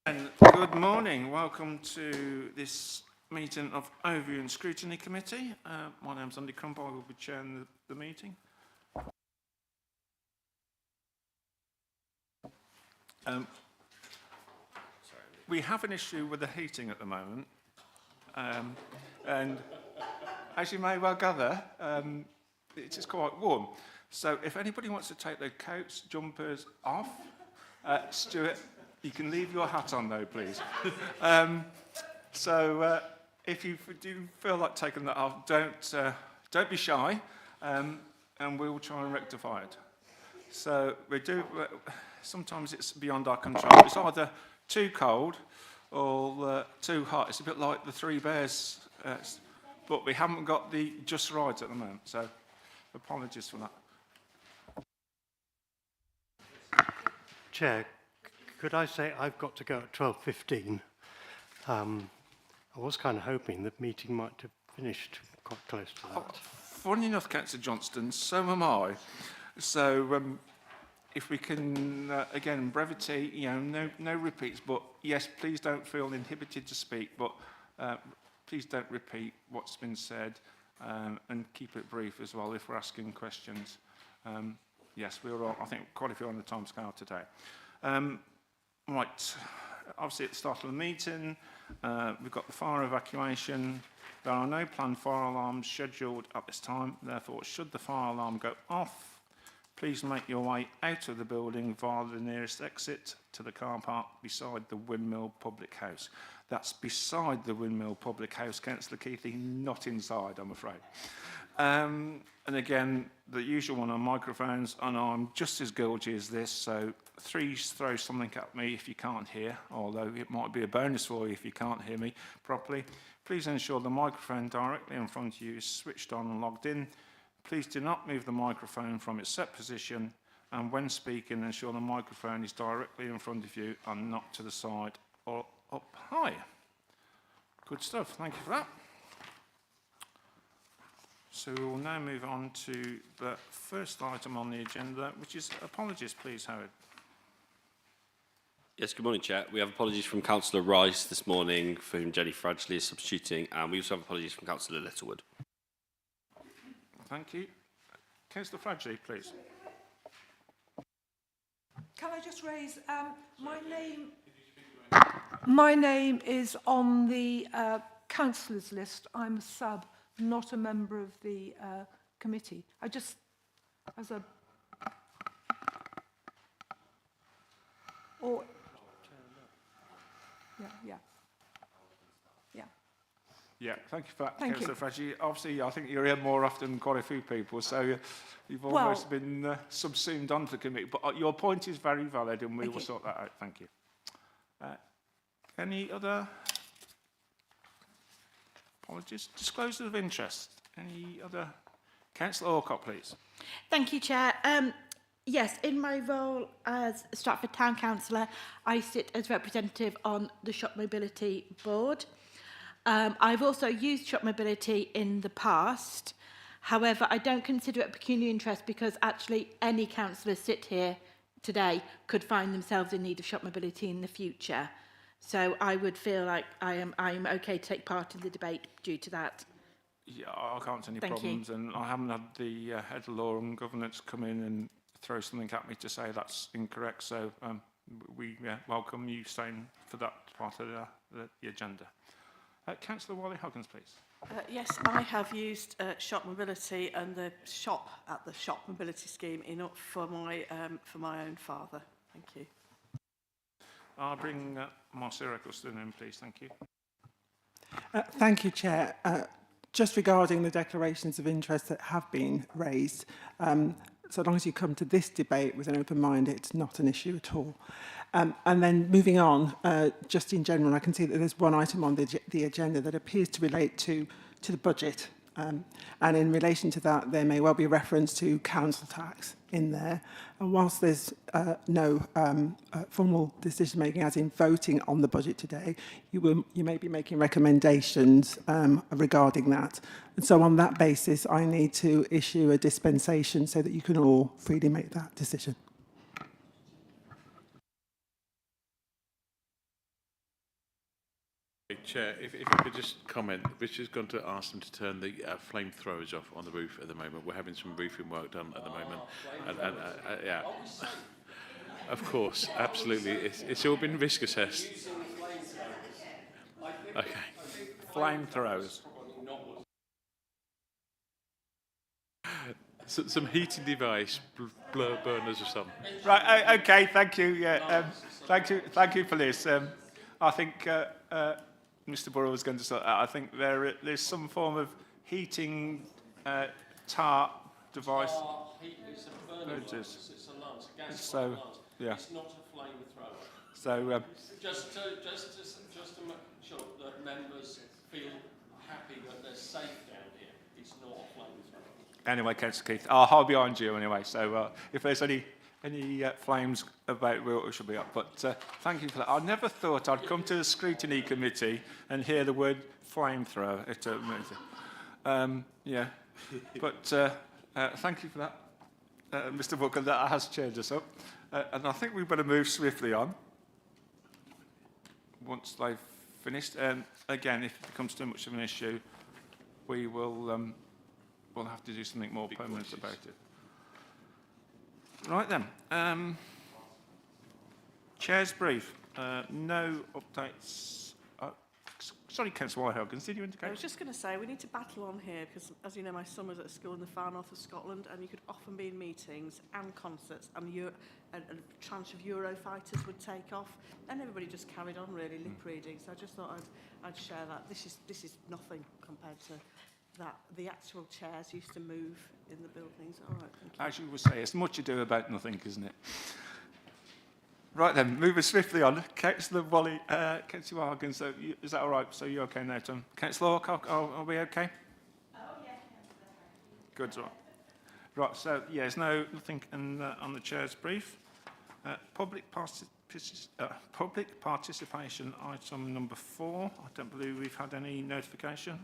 And good morning. Welcome to this meeting of Overview and Scrutiny Committee. My name's Andy Crump. I will be chairing the meeting. We have an issue with the heating at the moment. And as you may well gather, it is quite warm. So if anybody wants to take their coats, jumpers off, Stuart, you can leave your hat on though, please. If you do feel like taking that off, don't be shy, and we will try and rectify it. So we do. Sometimes it's beyond our control. It's either too cold or too hot. It's a bit like the Three Bears, but we haven't got the just right at the moment. So apologies for that. Chair, could I say I've got to go at 12:15? I was kind of hoping the meeting might have finished quite close to that. Funny enough, Councillor Johnston, so am I. So if we can, again, brevity, no repeats, but yes, please don't feel inhibited to speak, but please don't repeat what's been said, and keep it brief as well if we're asking questions. Yes, we're all, I think, quite a few on the time scale today. Right, obviously at the start of the meeting, we've got the fire evacuation. There are no planned fire alarms scheduled at this time. Therefore, should the fire alarm go off, please make your way out of the building via the nearest exit to the car park beside the Windmill Public House. That's beside the Windmill Public House, Councillor Keithley, not inside, I'm afraid. And again, the usual one on microphones, and I'm just as guilty as this, so please throw something at me if you can't hear, although it might be a bonus for you if you can't hear me properly. Please ensure the microphone directly in front of you is switched on and logged in. Please do not move the microphone from its set position, and when speaking, ensure the microphone is directly in front of you and not to the side or up high. Good stuff, thank you for that. So we will now move on to the first item on the agenda, which is apologies, please, Howard. Yes, good morning, Chair. We have apologies from Councillor Rice this morning, for whom Jenny Fradgley is substituting, and we also have apologies from Councillor Littlewood. Thank you. Councillor Fradgley, please. Can I just raise my name is on the councillors list. I'm a sub, not a member of the committee. I just, as a, or, Yeah, thank you for that, Thank Councillor Fradgley. Obviously, I think you're here more often than quite a few people, so you've almost been subsumed onto the committee. But your point is very valid, and we will sort that out. Thank you. Any other apologies? Disclosure of interest. Any other? Councillor Orcott, please. Thank you, Chair. Yes, in my role as Stratford Town Councillor, I sit as representative on the Shop Mobility Board. I've also used Shop Mobility in the past. However, I don't consider it a pecuniary interest because actually any councillor sit here today could find themselves in need of Shop Mobility in the future. So I would feel like I am okay to take part in the debate due to that. Yeah, I can't see any Thank problems, you. and I haven't had the head of law and governance come in and throw something at me to say that's incorrect. So we welcome you staying for that part of the agenda. Councillor Wally-Huggins, please. Yes, I have used Shop Mobility and the shop at the Shop Mobility scheme for my own father. Thank you. I'll bring Marcia Eccleston in, please. Thank you. Thank you, Chair. Just regarding the declarations of interest that have been raised, so long as you come to this debate with an open mind, it's not an issue at all. And then moving on, just in general, I can see that there's one item on the agenda that appears to relate to the budget. And in relation to that, there may well be reference to council tax in there. And whilst there's no formal decision-making, as in voting on the budget today, you may be making recommendations regarding that. And so on that basis, I need to issue a dispensation so that you can all freely make that decision. Chair, if I could just comment, Richard's gone to ask them to turn the flamethrowers off on the roof at the moment. We're having some roofing work done at the moment. Yeah. Of course, absolutely. It's all been risk assessed. Okay. Flamethrowers. Some heating device, blur burners or something. Right, okay, thank you. Yeah, thank you for this. I think Mr. Burrow was going to say, I think there's some form of heating tar device. It's a burner It is. it's a lance, a gas So, lance. yeah. It's not a flamethrower. So, Just to make sure that members feel happy that they're safe down here. It's not a flamethrower. anyway, Councillor Keith, I'll hold behind you anyway. So, if there's any flames about, we should be up. But thank you for that. I never thought I'd come to the Scrutiny Committee and hear the word flamethrower. It's amazing. Yeah, but thank you for that, Mr. Booker. That has cheered us up. And I think we better move swiftly on once they've finished. And again, if it becomes too much of an issue, we will we'll have to do something more permanent about it. Right then. Chair's brief. No updates. Sorry, Councillor Whitehogan, did you I indicate? was just going to say, we need to battle on here because, as you know, my son was at a school in the far north of Scotland, and you could often be in meetings and concerts, and a tranche of Eurofighters would take off, and everybody just carried on really lip reading. So I just thought I'd share that. This is nothing compared to that. The actual chairs used to move in the buildings. All right, thank you. As you would say, it's much ado about nothing, isn't it? Right then, moving swiftly on. Councillor Wally, Councillor Hargan, so is that all right? So you're okay now, Tom? Councillor Hawke, are we okay? Oh, yeah. Good, right. Right, so, yeah, there's nothing on the Chair's brief. Public participation, item number 4. I don't believe we've had any notification.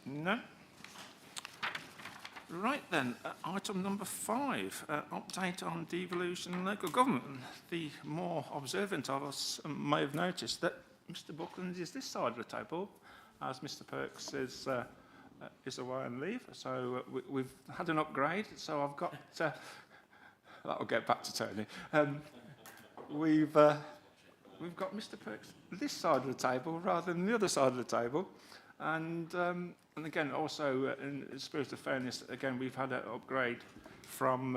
No. Right then, item number 5, update on devolution in local government. The more observant of us may have noticed that Mr. Buckland is this side of the table, as Mr. Perks is away on leave. So we've had an upgrade. So I've got that'll get back to Tony. We've got Mr. Perks this side of the table rather than the other side of the table. And again, also in the spirit of fairness, again, we've had an upgrade from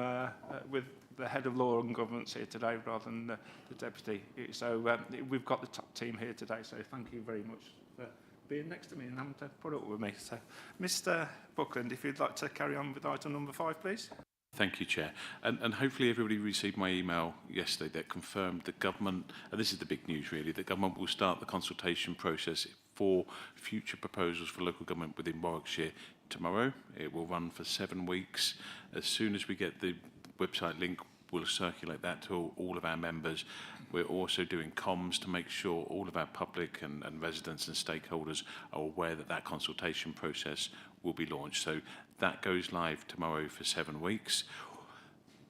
with the head of law and governance here today rather than the deputy. So we've got the top team here today. So thank you very much for being next to me and having to put up with me. So, Mr. Buckland, if you'd like to carry on with item number 5, please. Thank you, Chair. And hopefully everybody received my email yesterday that confirmed the government, and this is the big news really, the government will start the consultation process for future proposals for local government within Warwickshire tomorrow. It will run for 7 weeks. As soon as we get the website link, we'll circulate that to all of our members. We're also doing comms to make sure all of our public and residents and stakeholders are aware that that consultation process will be launched. So that goes live tomorrow for 7 weeks.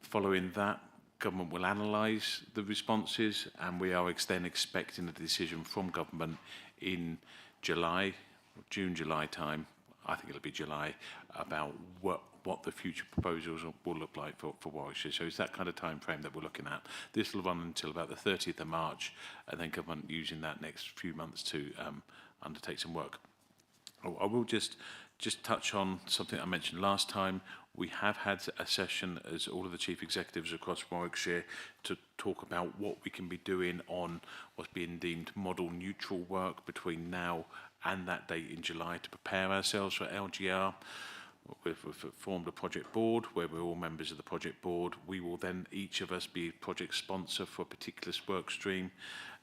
Following that, government will analyse the responses, and we are then expecting a decision from government in July, June, July time. I think it'll be July, about what the future proposals will look like for Warwickshire. So it's that kind of time frame that we're looking at. This will run until about the 30th of March, and then government using that next few months to undertake some work. I will just touch on something I mentioned last time. We have had a session as all of the chief executives across Warwickshire to talk about what we can be doing on what's being deemed model neutral work between now and that date in July to prepare ourselves for LGR. We've formed a project board where we're all members of the project board. We will then, each of us, be a project sponsor for a particular work stream,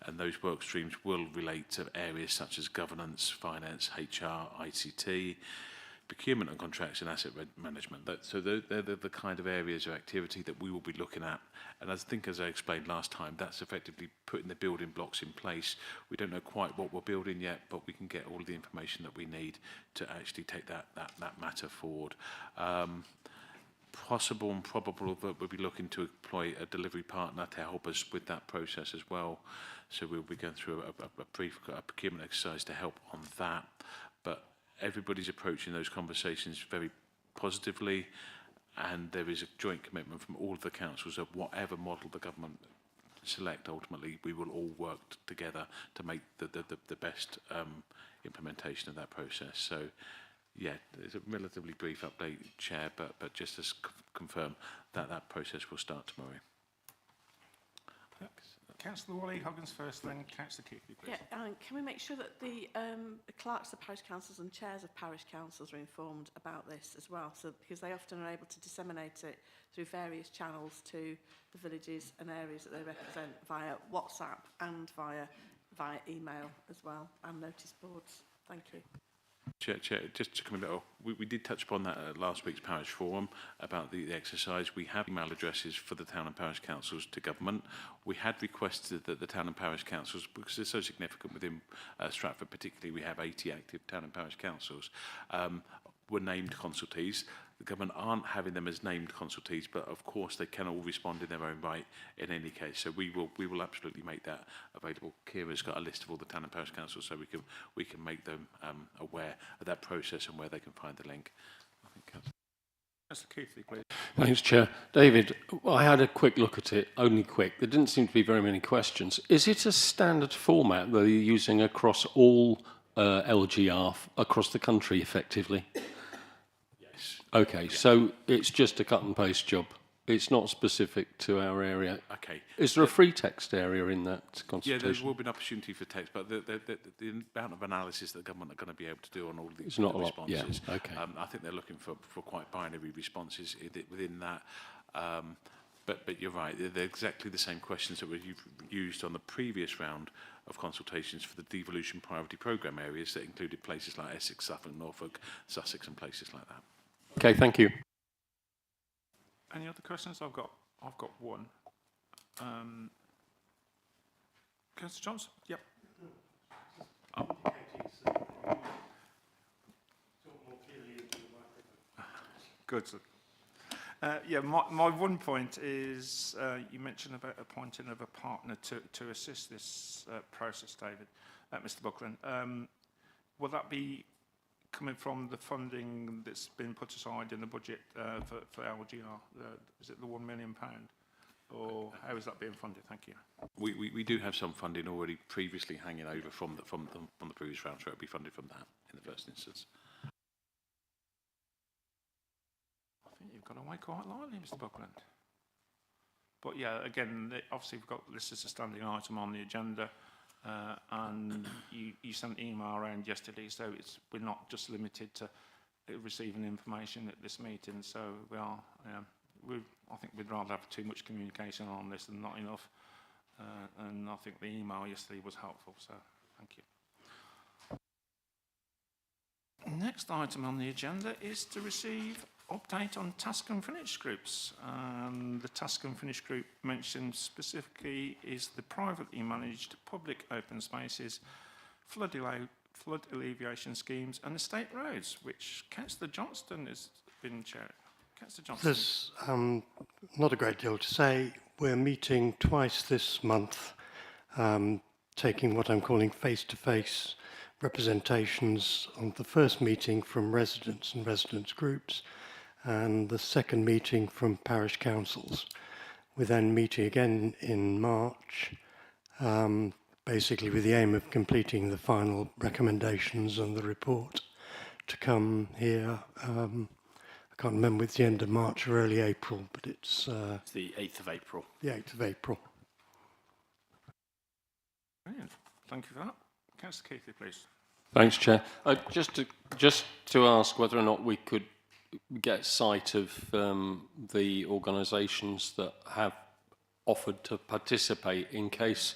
and those work streams will relate to areas such as governance, finance, HR, ICT, procurement and contracts, and asset management. So they're the kind of areas of activity that we will be looking at. And I think, as I explained last time, that's effectively putting the building blocks in place. We don't know quite what we're building yet, but we can get all the information that we need to actually take that matter forward. possible and probable that we'll be looking to employ a delivery partner to help us with that process as well. So we'll be going through a brief procurement exercise to help on that. But everybody's approaching those conversations very positively, and there is a joint commitment from all of the councils of whatever model the government select, ultimately, we will all work together to make the best implementation of that process. So, yeah, it's a relatively brief update, Chair, but just to confirm that that process will start tomorrow. Councillor Wally-Hoggins first, then Councillor Keithley, please. Yeah, can we make sure that the clerks of parish councils and chairs of parish councils are informed about this as well? So because they often are able to disseminate it through various channels to the villages and areas that they represent via WhatsApp and via email as well, and notice boards. Thank you. Chair, just to come in, we did touch upon that at last week's parish forum about the exercise. We have email addresses for the town and parish councils to government. We had requested that the town and parish councils, because they're so significant within Stratford particularly, we have 80 active town and parish councils, were named consultees. The government aren't having them as named consultees, but of course they can all respond in their own right in any case. So we will absolutely make that available. Kira's got a list of all the town and parish councils, so we can make them aware of that process and where they can find the link. I think Councillor Keithley, please. Thanks, Chair. David, I had a quick look at it, only quick. There didn't seem to be very many questions. Is it a standard format that you're using across all LGR across the country effectively? yes. Okay, so it's just a cut and paste job. It's not specific to our area. Okay. Is there a free text area in that Yeah, consultation? there will be an opportunity for text, but the amount of analysis that the government are going to be able to do on all of these It's not a lot, responses, yeah, okay. I think they're looking for quite binary responses within that. But you're right, they're exactly the same questions that were used on the previous round of consultations for the devolution priority programme areas that included places like Essex, Suffolk, Norfolk, Sussex and places like that. Okay, thank you. Any other questions? I've got one. Councillor Johnson? Yep. Good. Yeah, my one point is you mentioned about appointing of a partner to assist this process, David, Mr. Buckland. Will that be coming from the funding that's been put aside in the budget for LGR? Is it the £1 million? Or how is that being funded? Thank you. We do have some funding already previously hanging over from the previous round, so it will be funded from that in the first instance. I think you've got away quite lightly, Mr. Buckland. But yeah, again, obviously we've got this as a standing item on the agenda, and you sent an email around yesterday, so we're not just limited to receiving information at this meeting. So we are. I think we'd rather have too much communication on this than not enough. And I think the email yesterday was helpful. So thank you. Next item on the agenda is to receive update on task and finish groups. The task and finish group mentioned specifically is the privately managed public open spaces, flood alleviation schemes and estate roads, which Councillor Johnston has been chairing. Councillor Johnston. There's not a great deal to say. We're meeting twice this month, taking what I'm calling face-to-face representations on the first meeting from residents and residents groups, and the second meeting from parish councils. We're then meeting again in March, basically with the aim of completing the final recommendations and the report to come here. I can't remember if it's the end of March or early April, but it's the 8th of April. The 8th of April. Brilliant. Thank you for that. Councillor Keithley, please. Thanks, Chair. Just to ask whether or not we could get sight of the organisations that have offered to participate, in case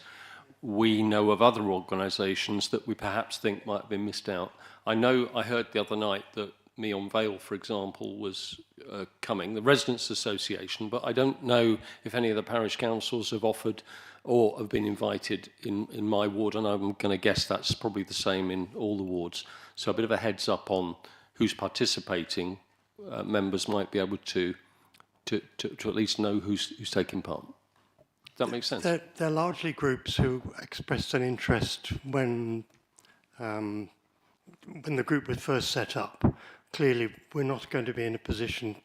we know of other organisations that we perhaps think might have been missed out. I heard the other night that Meon Vale, for example, was coming, the Residents Association, but I don't know if any of the parish councils have offered or have been invited in my ward, and I'm going to guess that's probably the same in all the wards. So a bit of a heads up on who's participating. Members might be able to to at least know who's taking part. Does that make sense? They're largely groups who expressed an interest when the group was first set up. Clearly, we're not going to be in a position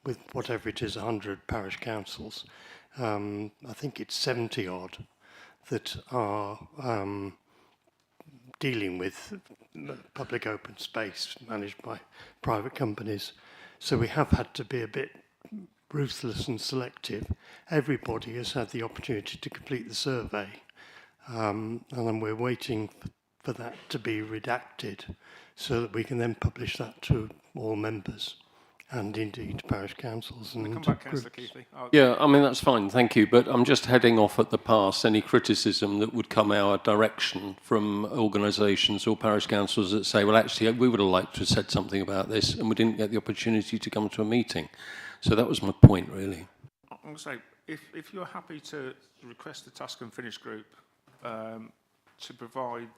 with whatever it is, 100 parish councils. I think it's 70 odd that are dealing with public open space managed by private companies. So we have had to be a bit ruthless and selective. Everybody has had the opportunity to complete the survey, and then we're waiting for that to be redacted so that we can then publish that to all members and indeed parish councils and Come back, groups. Councillor Keithley. Yeah, I mean, that's fine, thank you. But I'm just heading off at the pass. Any criticism that would come our direction from organisations or parish councils that say, well, actually, we would have liked to have said something about this and we didn't get the opportunity to come to a meeting. So that was my point, really. I'm going to say, if you're happy to request the Task and Finish group to provide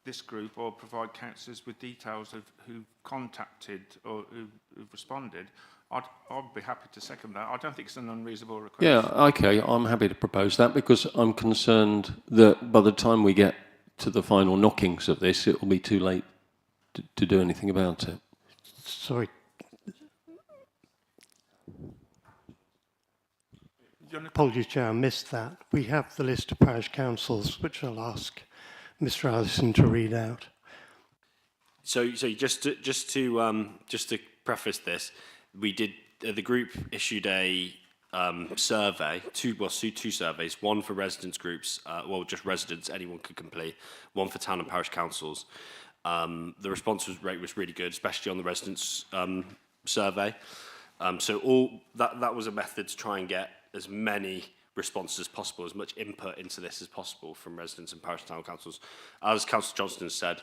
this group or provide councillors with details of who contacted or who've responded, I'd be happy to second that. I don't think it's an unreasonable request. Yeah, okay, I'm happy to propose that because I'm concerned that by the time we get to the final knockings of this, it will be too late to do anything about it. Sorry. Apologies, Chair, I missed that. We have the list of parish councils, which I'll ask Mr. Allison to read out. So just to preface this, we did the group issued a survey, two surveys, one for residents groups, just residents, anyone could complete, one for town and parish councils. The response rate was really good, especially on the residents survey. So that was a method to try and get as many responses as possible, as much input into this as possible from residents and parish town councils. As Councillor Johnston has said,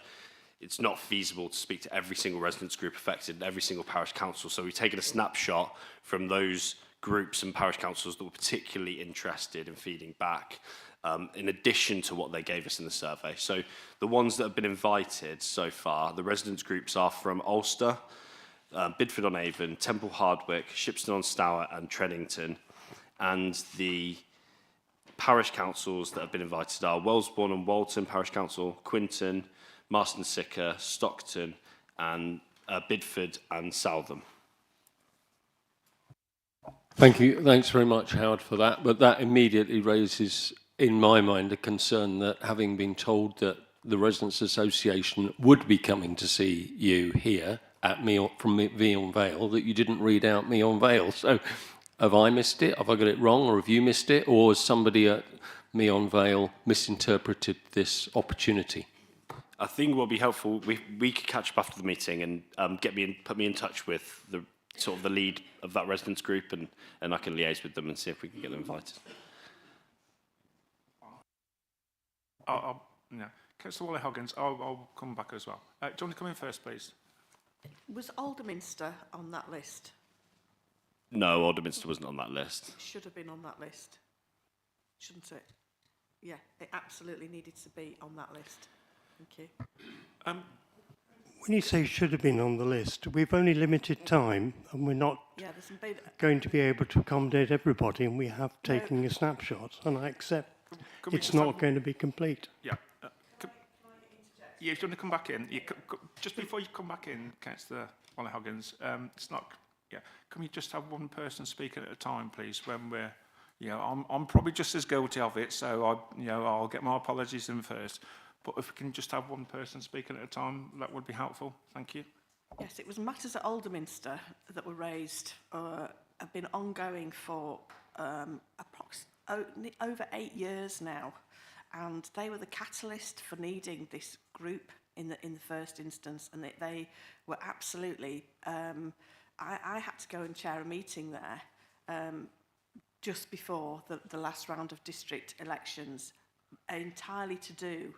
it's not feasible to speak to every single residents group affected in every single parish council. So we've taken a snapshot from those groups and parish councils that were particularly interested in feeding back, in addition to what they gave us in the survey. So the ones that have been invited so far, the residents groups are from Ulster, Bidford-on-Avon, Temple Hardwick, Shipston-on-Stour and Treddington. And the parish councils that have been invited are Wellesbourne and Walton Parish Council, Quinton, Marston-Sicker, Stockton, and Bidford and Southam. Thank you. Thanks very much, Howard, for that. But that immediately raises, in my mind, a concern that having been told that the Residents' Association would be coming to see you here at from Meon Vale, that you didn't read out Meon Vale. So have I missed it? Have I got it wrong? Or have you missed it? Or has somebody at Meon Vale misinterpreted this opportunity? I think what would be helpful, we could catch up after the meeting and put me in touch with the sort of the lead of that residents group, and I can liaise with them and see if we can get them invited. Councillor Wally-Hoggins, I'll come back as well. Do you want to come in first, please? Was Alderminster on that list? No, Alderminster wasn't on that list. It should have been on that list, shouldn't it? Yeah, it absolutely needed to be on that list. Thank you. When you say should have been on the list, we've only limited time and we're not going to be able to accommodate everybody, and we have taken a snapshot, and I accept it's not going to be complete. Yeah. Yeah, if you want to come back in, just before you come back in, Councillor Wally-Hoggins, it's not. Yeah, can we just have one person speaking at a time, please? When we're, I'm probably just as guilty of it, so I'll get my apologies in first. But if we can just have one person speaking at a time, that would be helpful. Thank you. Yes, it was matters at Alderminster that were raised, have been ongoing for over 8 years now, and they were the catalyst for needing this group in the first instance, and they were absolutely. I had to go and chair a meeting there just before the last round of district elections, entirely to do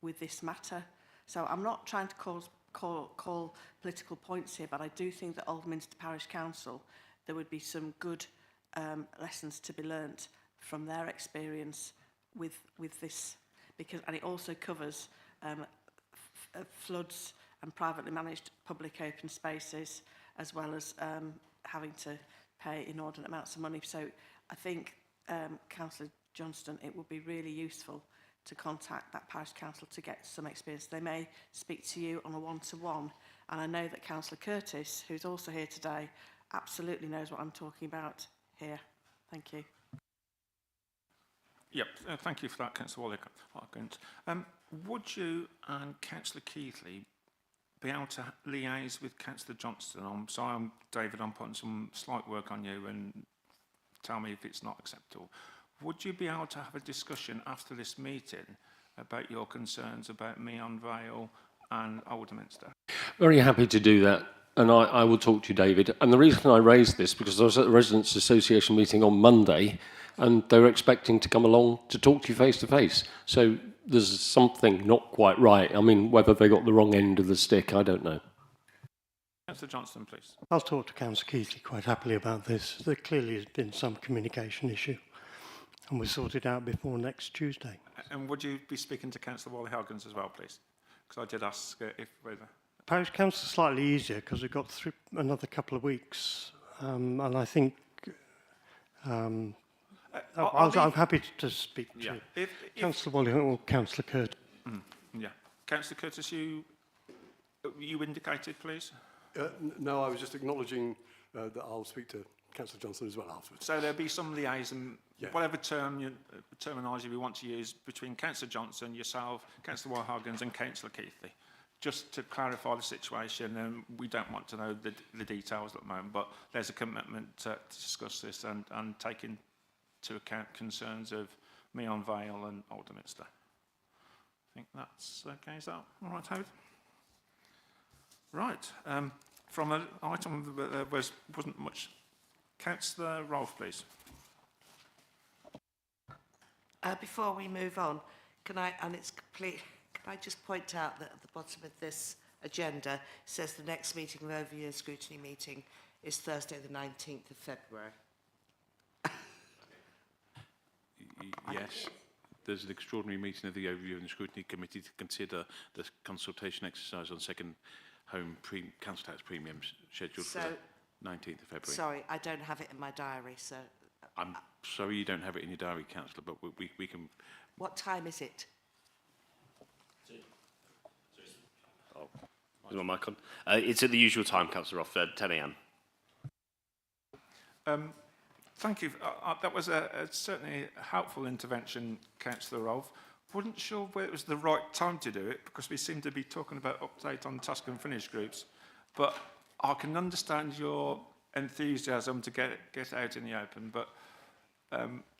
with this matter. So I'm not trying to call political points here, but I do think that Alderminster Parish Council, there would be some good lessons to be learnt from their experience with this, and it also covers floods and privately managed public open spaces, as well as having to pay inordinate amounts of money. So I think, Councillor Johnston, it would be really useful to contact that parish council to get some experience. They may speak to you on a one-to-one. And I know that Councillor Curtis, who's also here today, absolutely knows what I'm talking about here. Thank you. Yep, thank you for that, Councillor Wallace. Would you and Councillor Keithley be able to liaise with Councillor Johnston? I'm sorry, David, I'm putting some slight work on you, and tell me if it's not acceptable. Would you be able to have a discussion after this meeting about your concerns about Meon Vale and Alderminster? Very happy to do that. And I will talk to you, David. And the reason I raised this, because I was at the Residents' Association meeting on Monday, and they were expecting to come along to talk to you face to face. So there's something not quite right. I mean, whether they got the wrong end of the stick, I don't know. Councillor Johnston, please. I'll talk to Councillor Keithley quite happily about this. There clearly has been some communication issue, and we'll sort it out before next Tuesday. And would you be speaking to Councillor Wally-Huggins as well, please? Because I did ask if whether... Parish Council is slightly easier because we've got through another couple of weeks, and I think I'm happy to speak to Councillor Wally or Councillor Curtis. Yeah. Councillor Curtis, you indicated, please. No, I was just acknowledging that I'll speak to Councillor Johnson as well afterwards. So there'll be some liaison, whatever terminology we want to use, between Councillor Johnson, yourself, Councillor Wally-Huggins and Councillor Keithley, just to clarify the situation. And we don't want to know the details at the moment, but there's a commitment to discuss this and take into account concerns of Meon Vale and Alderminster. I think that's okay. Is that all right, Howard? Right. From an item that there wasn't much. Councillor Rolfe, please. Before we move on, can I just point out that at the bottom of this agenda it says the next meeting, the overview and scrutiny meeting, is Thursday the 19th of February. Yes. There's an extraordinary meeting of the Overview and the Scrutiny Committee to consider the consultation exercise on second home council tax premiums scheduled for the 19th of February. Sorry, I don't have it in my diary, so... I'm sorry you don't have it in your diary, Councillor, but we can... What time is it? Oh, is my mic on? It's at the usual time, Councillor Roth, 10 a.m. Thank you. That was certainly a helpful intervention, Councillor Rolfe. Wasn't sure whether it was the right time to do it, because we seem to be talking about update on task and finish groups. But I can understand your enthusiasm to get out in the open. But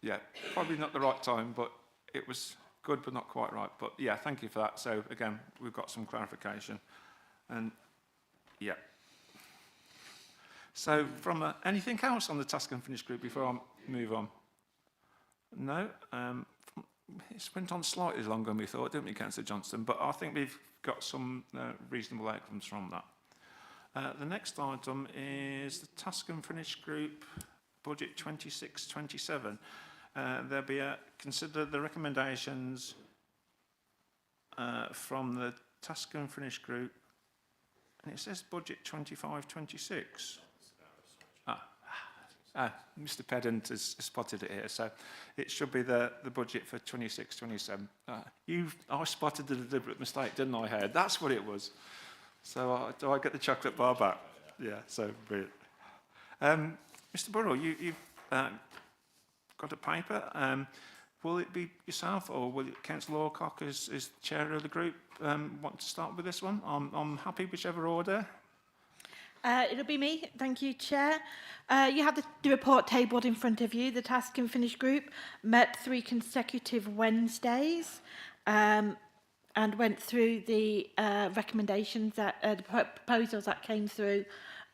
yeah, probably not the right time, but it was good, but not quite right. But yeah, thank you for that. So again, we've got some clarification. And yeah. So from anything else on the task and finish group before I move on? No? It went on slightly longer than we thought, didn't we, Councillor Johnston? But I think we've got some reasonable outcomes from that. The next item is the task and finish group budget 26-27. There'll be consider the recommendations from the task and finish group, and it says budget 25-26. Mr. Pedant has spotted it here, so it should be the budget for 26-27. I spotted the deliberate mistake, didn't I, Howard? That's what it was. So do I get the chocolate bar back? Yeah, so brilliant. Mr. Burrow, you've got a paper. Will it be yourself, or will Councillor Alcock, as chair of the group, want to start with this one? I'm happy whichever order. It'll be me. Thank you, Chair. You have the report tabled in front of you. The task and finish group met 3 consecutive Wednesdays and went through the recommendations, the proposals that came through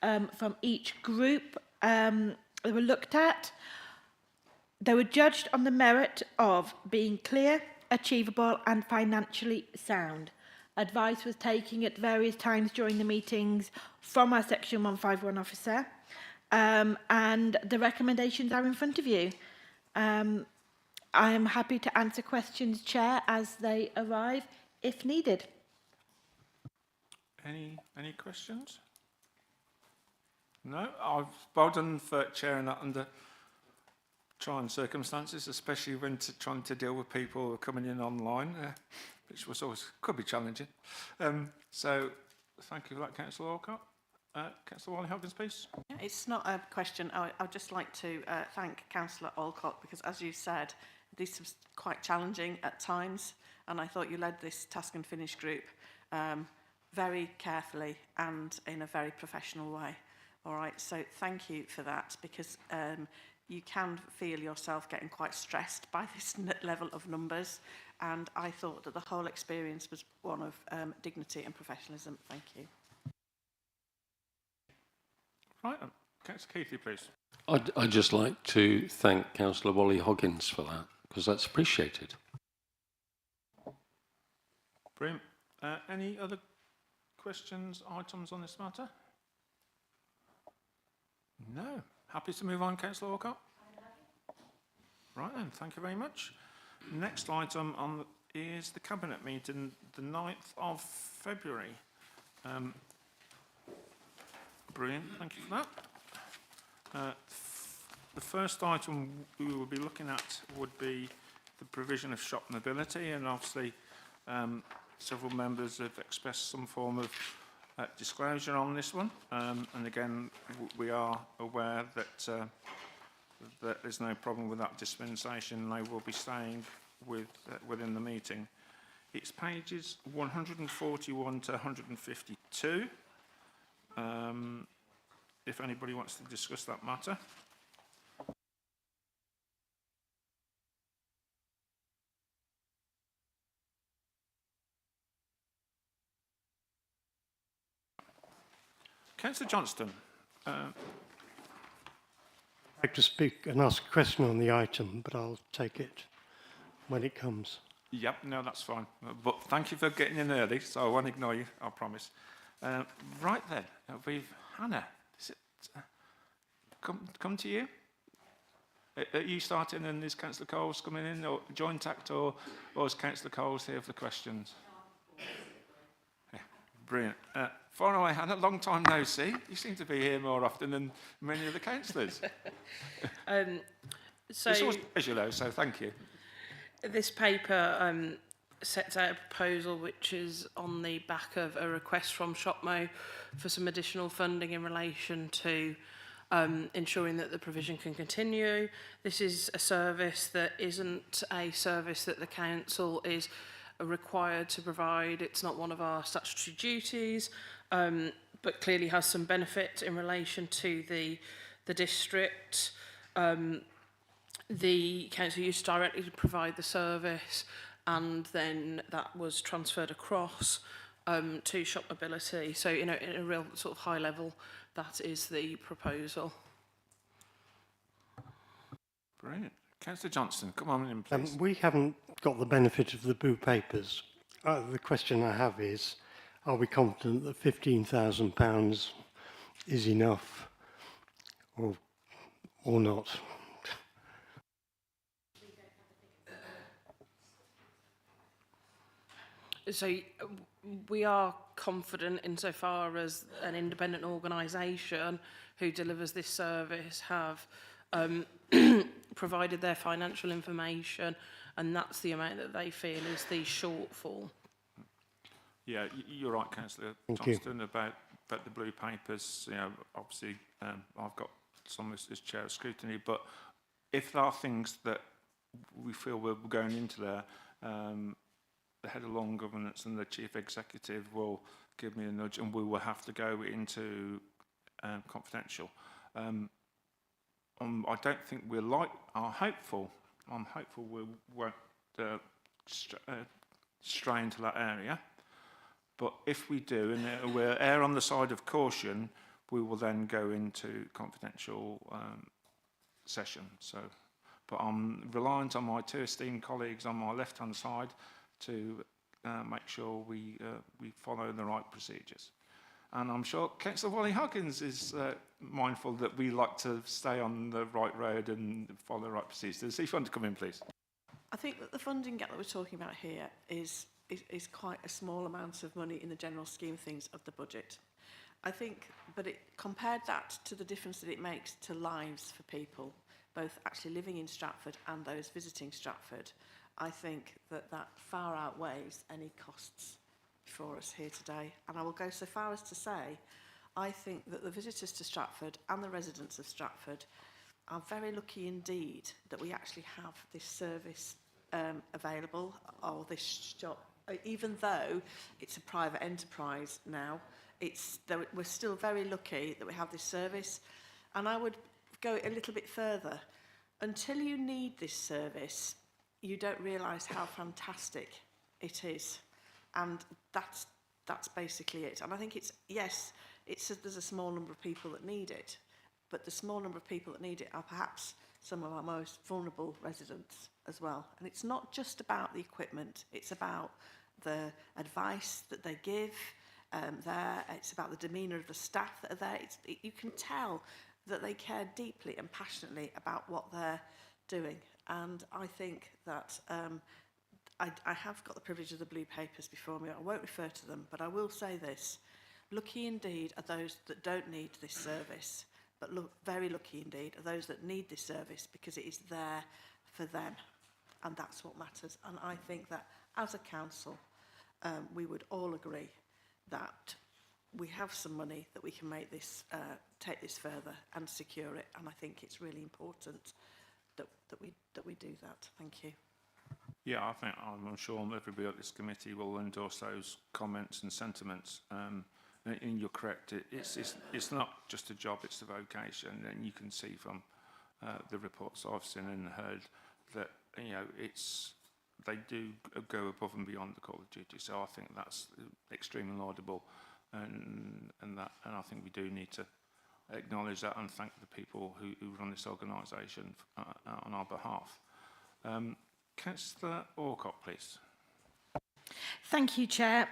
from each group. They were looked at. They were judged on the merit of being clear, achievable and financially sound. Advice was taken at various times during the meetings from our Section 151 officer, and the recommendations are in front of you. I am happy to answer questions, Chair, as they arrive, if needed. Any questions? No, I've well done for chairing that under trying circumstances, especially when trying to deal with people who are coming in online, which was always could be challenging. So thank you for that, Councillor Alcott. Councillor Wally-Hoggins, please. Yeah, it's not a question. I'd just like to thank Councillor Alcott because, as you said, this was quite challenging at times, and I thought you led this task and finish group very carefully and in a very professional way. All right, so thank you for that, because you can feel yourself getting quite stressed by this level of numbers, and I thought that the whole experience was one of dignity and professionalism. Thank you. Right, Councillor Keithley, please. I'd just like to thank Councillor Wally-Hoggins for that, because that's appreciated. Brilliant. Any other questions, items on this matter? No. Happy to move on, Councillor Alcott? Right then, thank you very much. Next item on is the Cabinet meeting, the 9th of February. Brilliant, thank you for that. The first item we will be looking at would be the provision of shop mobility, and obviously several members have expressed some form of disclosure on this one, and again we are aware that that there's no problem with that dispensation. They will be staying within the meeting. It's pages 141 to 152. If anybody wants to discuss that matter. Councillor Johnston. I'd like to speak and ask a question on the item, but I'll take it when it comes. Yep, no, that's fine. But thank you for getting in early, so I won't ignore you, I promise. Right then, we've Hannah. Is it, come to you? Are you starting and is Councillor Coles coming in, or joint act, or is Councillor Coles here for the questions? Yeah, brilliant. Far away, Hannah, long time no see. You seem to be here more often than many of the councillors. So, it's always, as you know, so thank you. This paper sets out a proposal which is on the back of a request from ShopMo for some additional funding in relation to ensuring that the provision can continue. This is a service that isn't a service that the council is required to provide. It's not one of our statutory duties, but clearly has some benefit in relation to the district. The council used directly to provide the service, and then that was transferred across to Shop Mobility. So, you know, in a real sort of high level, that is the proposal. Brilliant. Councillor Johnston, come on in, please. We haven't got the benefit of the blue papers. The question I have is, are we confident that £15,000 is enough or not? So we are confident insofar as an independent organisation who delivers this service have provided their financial information, and that's the amount that they feel is the shortfall. Yeah, you're right, Councillor Johnston, about the blue papers. You know, obviously, I've got some as chair of scrutiny, but if there are things that we feel we're going into there, the head of law and governance and the chief executive will give me a nudge, and we will have to go into confidential. I don't think we're I'm hopeful we won't stray into that area. But if we do, and we're err on the side of caution, we will then go into confidential session. So, but I'm reliant on my two esteemed colleagues on my left-hand side to make sure we follow the right procedures. And I'm sure Councillor Wally-Hoggins is mindful that we like to stay on the right road and follow the right procedures. So if you want to come in, please. I think that the funding gap that we're talking about here is quite a small amount of money in the general scheme of things of the budget. I think but it compared that to the difference that it makes to lives for people, both actually living in Stratford and those visiting Stratford. I think that that far outweighs any costs for us here today. And I will go so far as to say, I think that the visitors to Stratford and the residents of Stratford are very lucky indeed that we actually have this service available, or this shop, even though it's a private enterprise now. We're still very lucky that we have this service. And I would go a little bit further. Until you need this service, you don't realise how fantastic it is. And that's basically it. And I think there's a small number of people that need it, but the small number of people that need it are perhaps some of our most vulnerable residents as well. And it's not just about the equipment, it's about the advice that they give there, it's about the demeanour of the staff that are there. You can tell that they care deeply and passionately about what they're doing. And I think that I have got the privilege of the blue papers before me. I won't refer to them, but I will say this. Lucky indeed are those that don't need this service, but very lucky indeed are those that need this service because it is there for them. And that's what matters. And I think that as a council, we would all agree that we have some money that we can make this, take this further and secure it. And I think it's really important that we do that. Thank you. Yeah, I'm sure everybody at this committee will endorse those comments and sentiments. And you're correct. It's not just a job; it's a vocation. And you can see from the reports I've seen and heard that they do go above and beyond the call of duty. So I think that's extremely laudable, and I think we do need to acknowledge that and thank the people who run this organisation on our behalf. Councillor Orcott, please. Thank you, Chair.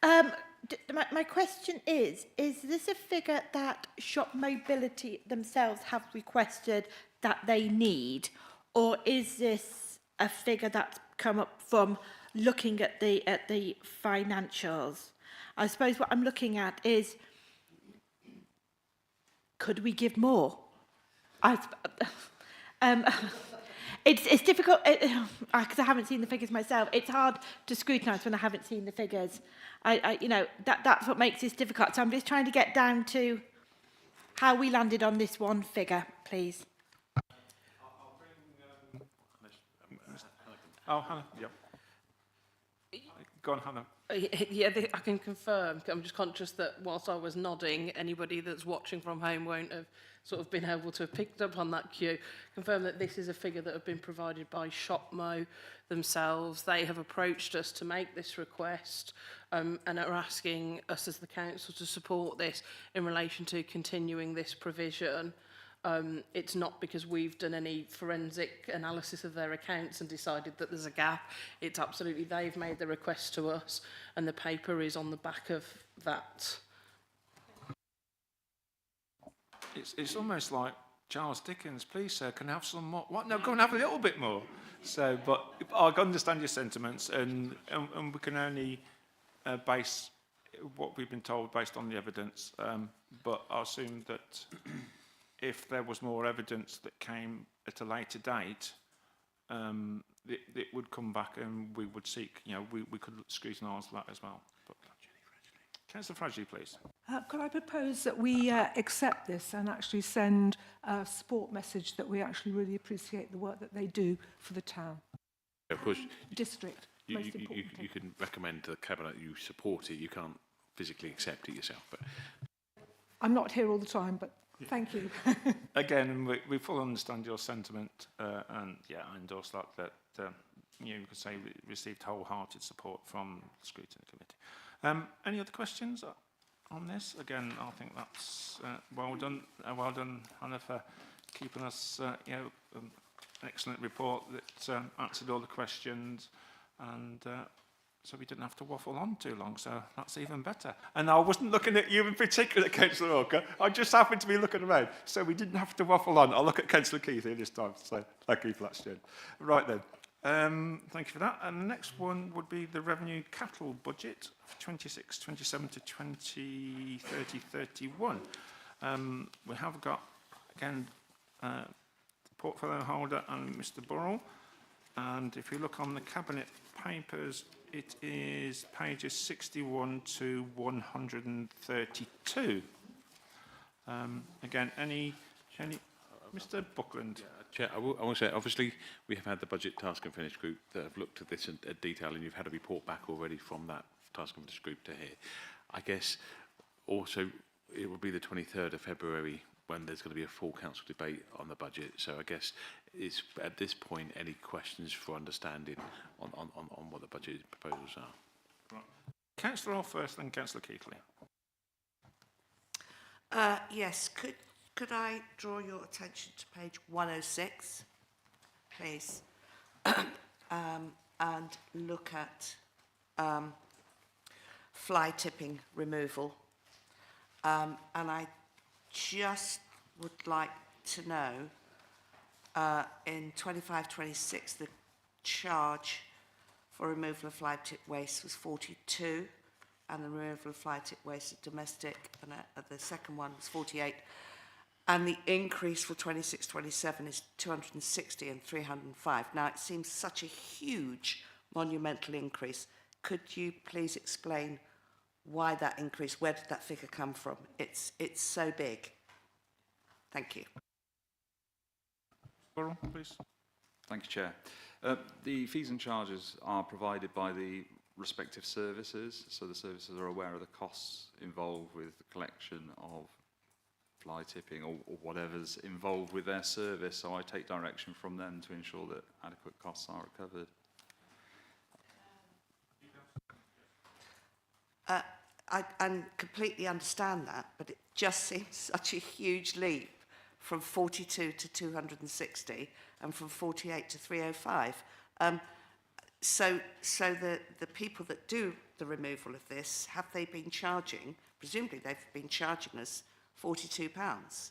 My question is this a figure that Shop Mobility themselves have requested that they need, or is this a figure that's come up from looking at the financials? I suppose what I'm looking at is, could we give more? It's difficult because I haven't seen the figures myself. It's hard to scrutinise when I haven't seen the figures. That's what makes this difficult. So I'm just trying to get down to how we landed on this one figure, please. Hannah. Yeah. Go on, Hannah. Yeah, I can confirm. I'm just conscious that whilst I was nodding, anybody that's watching from home won't have sort of been able to have picked up on that cue. Confirm that this is a figure that have been provided by Shopmo themselves. They have approached us to make this request and are asking us as the council to support this in relation to continuing this provision. It's not because we've done any forensic analysis of their accounts and decided that there's a gap. It's absolutely they've made the request to us, and the paper is on the back of that. It's almost like Charles Dickens. Please, sir, can I have some more? What? No, go and have a little bit more. So, but I understand your sentiments, and we can only base what we've been told based on the evidence. But I assume that if there was more evidence that came at a later date, it would come back and we would seek, we could scrutinise that as well. But, Councillor Fragile, please. Could I propose that we accept this and actually send a support message that we actually really appreciate the work that they do for the town? Of course. District. You can recommend to the Cabinet you support it. You can't physically accept it yourself. But I'm not here all the time, but thank you. Again, we fully understand your sentiment, and yeah, I endorse that. You could say we received wholehearted support from the Scrutiny Committee. Any other questions on this? Again, I think that's well done. Well done, Hannah, for keeping us, an excellent report that answered all the questions, and so we didn't have to waffle on too long, so that's even better. And I wasn't looking at you in particular, Councillor Walker. I just happened to be looking around, so we didn't have to waffle on. I'll look at Councillor Keith here this time, so thank you for that, Stuart. Right then, Thank you for that. And the next one would be the revenue capital budget for 26, 27 to 20, 30, 31. We have got, again, the portfolio holder and Mr. Burrell. And if you look on the cabinet papers, it is pages 61 to 132. Again, any Mr. Buckland? Chair, I will say, obviously, we have had the Budget Task and Finish Group that have looked at this in detail, and you've had a report back already from that Task and Finish Group to here. I guess also it will be the 23rd of February when there's going to be a full council debate on the budget. So I guess it's at this point any questions for understanding on what the budget proposals are. Right. Councillor Orr first, then Councillor Keighley. Yes, could I draw your attention to page 106, please, and look at fly tipping removal. And I just would like to know, in 25-26, the charge for removal of fly tip waste was 42, and the removal of fly tip waste of domestic, and the second one was 48. And the increase for 26-27 is 260 and 305. Now, it seems such a huge, monumental increase. Could you please explain why that increase? Where did that figure come from? It's so big. Thank you. Burrell, please. Thank you, Chair. The fees and charges are provided by the respective services, so the services are aware of the costs involved with the collection of fly tipping or whatever's involved with their service, so I take direction from them to ensure that adequate costs are recovered. I completely understand that, but it just seems such a huge leap from 42 to 260 and from 48 to 305. So the people that do the removal of this, have they been charging, presumably they've been charging us £42,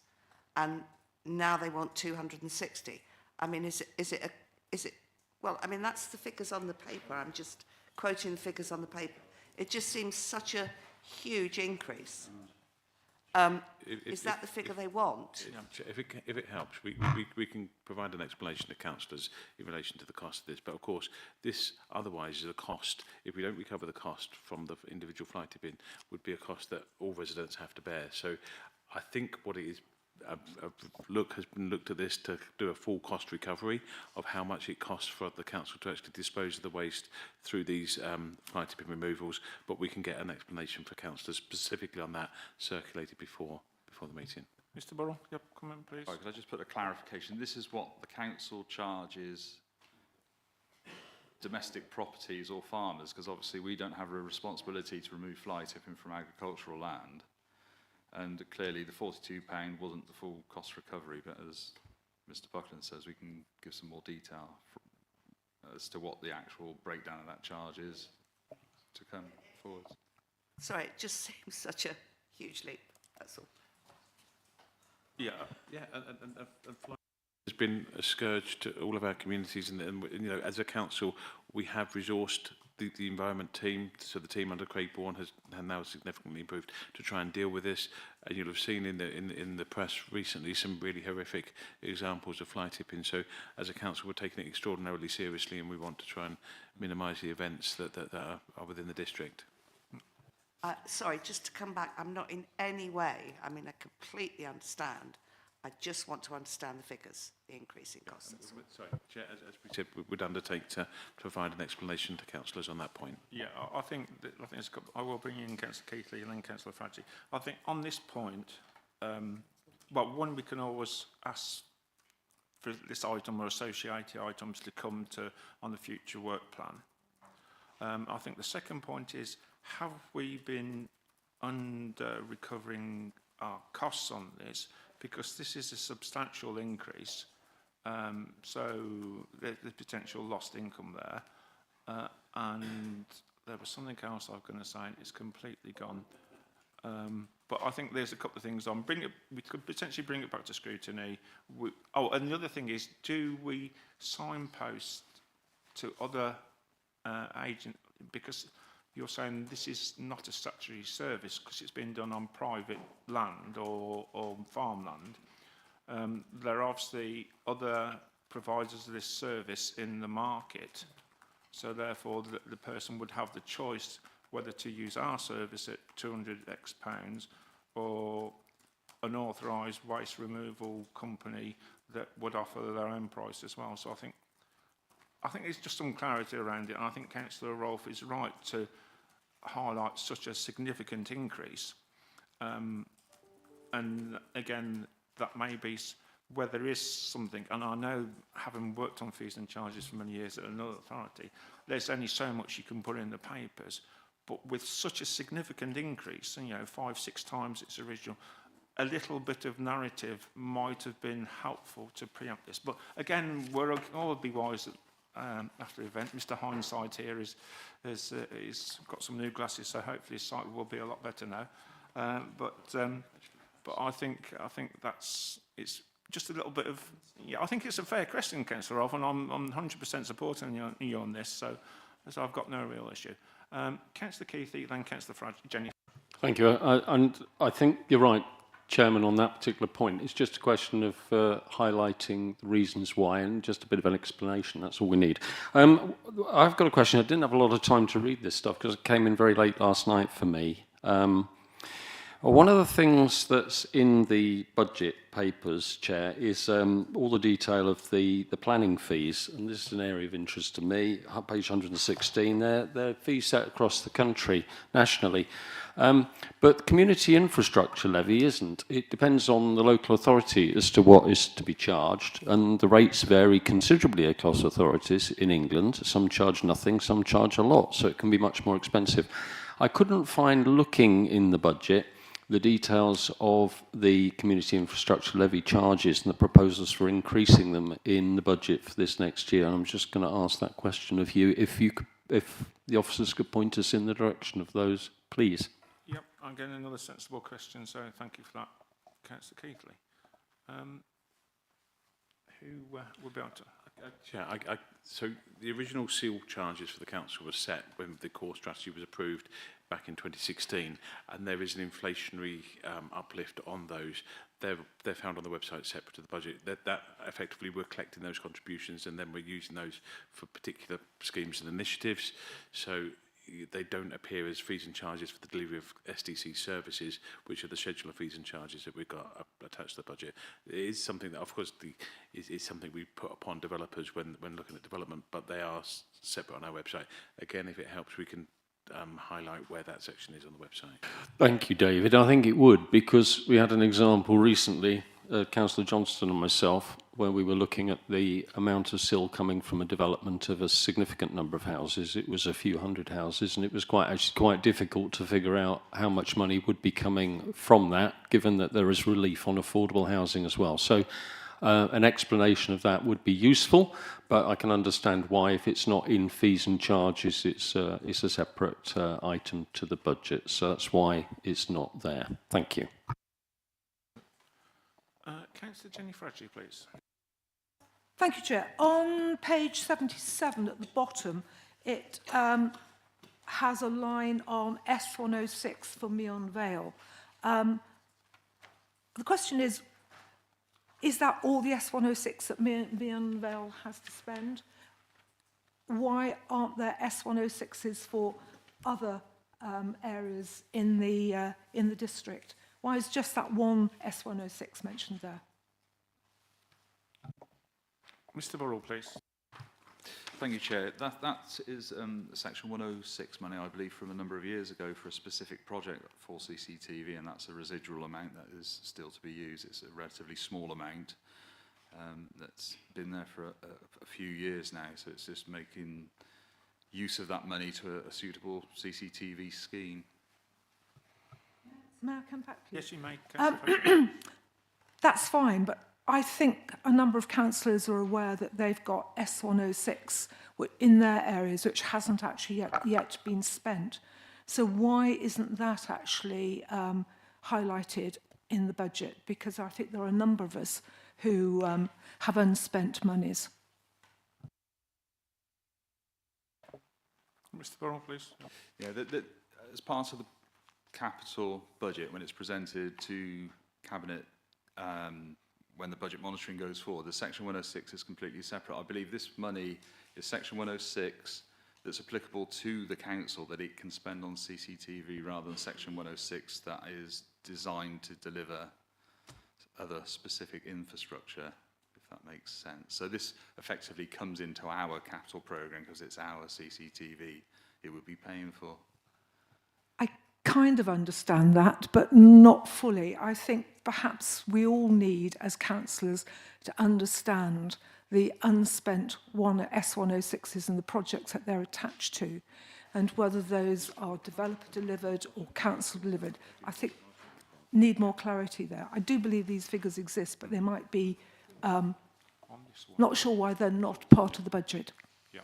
and now they want 260. I mean, is it? Well, I mean, that's the figures on the paper. I'm just quoting the figures on the paper. It just seems such a huge increase. Is that the figure they want? If it helps, we can provide an explanation to councillors in relation to the cost of this. But of course, this otherwise is a cost. If we don't recover the cost from the individual fly tipping, would be a cost that all residents have to bear. So I think what it is, has been looked at this to do a full cost recovery of how much it costs for the council to actually dispose of the waste through these fly tipping removals, but we can get an explanation for councillors specifically on that circulated before the meeting. Mr. Burrell, yep, comment please. Sorry, could I just put a clarification? This is what the council charges domestic properties or farmers, because obviously we don't have a responsibility to remove fly tipping from agricultural land. And clearly the £42 wasn't the full cost recovery, but as Mr. Buckland says, we can give some more detail as to what the actual breakdown of that charge is to come forward. Sorry, it just seems such a huge leap, that's all. Yeah, and there's been a scourge to all of our communities, and you know, as a council, we have resourced the environment team, so the team under Craig Bourne has now significantly improved to try and deal with this. And you'll have seen in the press recently some really horrific examples of fly tipping. So as a council, we're taking it extraordinarily seriously, and we want to try and minimise the events that are within the district. Sorry, just to come back, I'm not in any way, I mean, I completely understand. I just want to understand the figures, the increase in costs. Sorry, Chair, as we said, we would undertake to provide an explanation to councillors on that point. Yeah, I think it's I will bring in Councillor Keighley and then Councillor Fradji. I think on this point, well, one, we can always ask for this item or associated items to come to on the future work plan. I think the second point is, have we been under recovering our costs on this? Because this is a substantial increase, so there's potential lost income there. And there was something else I was going to say, and it's completely gone. But I think there's a couple of things on. We could potentially bring it back to scrutiny. And the other thing is, do we signpost to other agents, because you're saying this is not a statutory service because it's been done on private land or farmland. There are obviously other providers of this service in the market, so therefore the person would have the choice whether to use our service at 200x pounds or an authorised waste removal company that would offer their own price as well. So I think there's just some clarity around it. And I think Councillor Rolfe is right to highlight such a significant increase. And again, that may be where there is something, and I know, having worked on fees and charges for many years at another authority, there's only so much you can put in the papers. But with such a significant increase, you know, 5-6 times its original, a little bit of narrative might have been helpful to preempt this. But again, we'll all be wise after the event. Mr. Hindsight here is got some new glasses, so hopefully his sight will be a lot better now. But I think it's just a little bit of, yeah, I think it's a fair question, Councillor Rolfe, and I'm 100% supporting you on this, so I've got no real issue. Councillor Keithley, then Councillor Jenny. Thank you. And I think you're right, Chairman, on that particular point. It's just a question of highlighting the reasons why and just a bit of an explanation. That's all we need. I've got a question. I didn't have a lot of time to read this stuff because it came in very late last night for me. One of the things that's in the budget papers, Chair, is all the detail of the planning fees, and this is an area of interest to me. Page 116, they're fees set across the country, nationally. But community infrastructure levy isn't. It depends on the local authority as to what is to be charged, and the rates vary considerably across authorities in England. Some charge nothing, some charge a lot, so it can be much more expensive. I couldn't find, looking in the budget, the details of the community infrastructure levy charges and the proposals for increasing them in the budget for this next year. And I'm just going to ask that question of you, if the officers could point us in the direction of those, please. Yep, I'm getting another sensible question, so thank you for that, Councillor Keithley. Who would be able to? Yeah, so the original seal charges for the council were set when the core strategy was approved back in 2016, and there is an inflationary uplift on those. They're found on the website separate to the budget. That effectively we're collecting those contributions and then we're using those for particular schemes and initiatives. So they don't appear as fees and charges for the delivery of SDC services, which are the schedule of fees and charges that we've got attached to the budget. It is something that, of course, is something we put upon developers when looking at development, but they are separate on our website. Again, if it helps, we can highlight where that section is on the website. Thank you, David. I think it would, because we had an example recently, Councillor Johnston and myself, where we were looking at the amount of sill coming from a development of a significant number of houses. It was a few hundred houses, and it was actually quite difficult to figure out how much money would be coming from that, given that there is relief on affordable housing as well. So an explanation of that would be useful, but I can understand why, if it's not in fees and charges, it's a separate item to the budget. So that's why it's not there. Thank you. Councillor Jenny Fradley, please. Thank you, Chair. On page 77 at the bottom, it has a line on S106 for Meon Vale. The question is that all the S106 that Meon Vale has to spend? Why aren't there S106s for other areas in the district? Why is just that one S106 mentioned there? Mr. Burrell, please. Thank you, Chair. That is Section 106 money, I believe, from a number of years ago for a specific project for CCTV, and that's a residual amount that is still to be used. It's a relatively small amount that's been there for a few years now, so it's just making use of that money to a suitable CCTV scheme. May I come back, please? Yes, you may. That's fine, but I think a number of councillors are aware that they've got S106 in their areas which hasn't actually yet been spent. So why isn't that actually highlighted in the budget? Because I think there are a number of us who have unspent monies. Mr Burrell, please. Yeah, as part of the capital budget, when it's presented to Cabinet, when the budget monitoring goes forward, the Section 106 is completely separate. I believe this money is Section 106 that's applicable to the council that it can spend on CCTV rather than Section 106 that is designed to deliver other specific infrastructure, if that makes sense. So this effectively comes into our capital programme because it's our CCTV it would be paying for. I kind of understand that, but not fully. I think perhaps we all need, as councillors, to understand the unspent S106s and the projects that they're attached to, and whether those are developer delivered or council delivered. I think need more clarity there. I do believe these figures exist, but they might be not sure why they're not part of the budget. Yeah,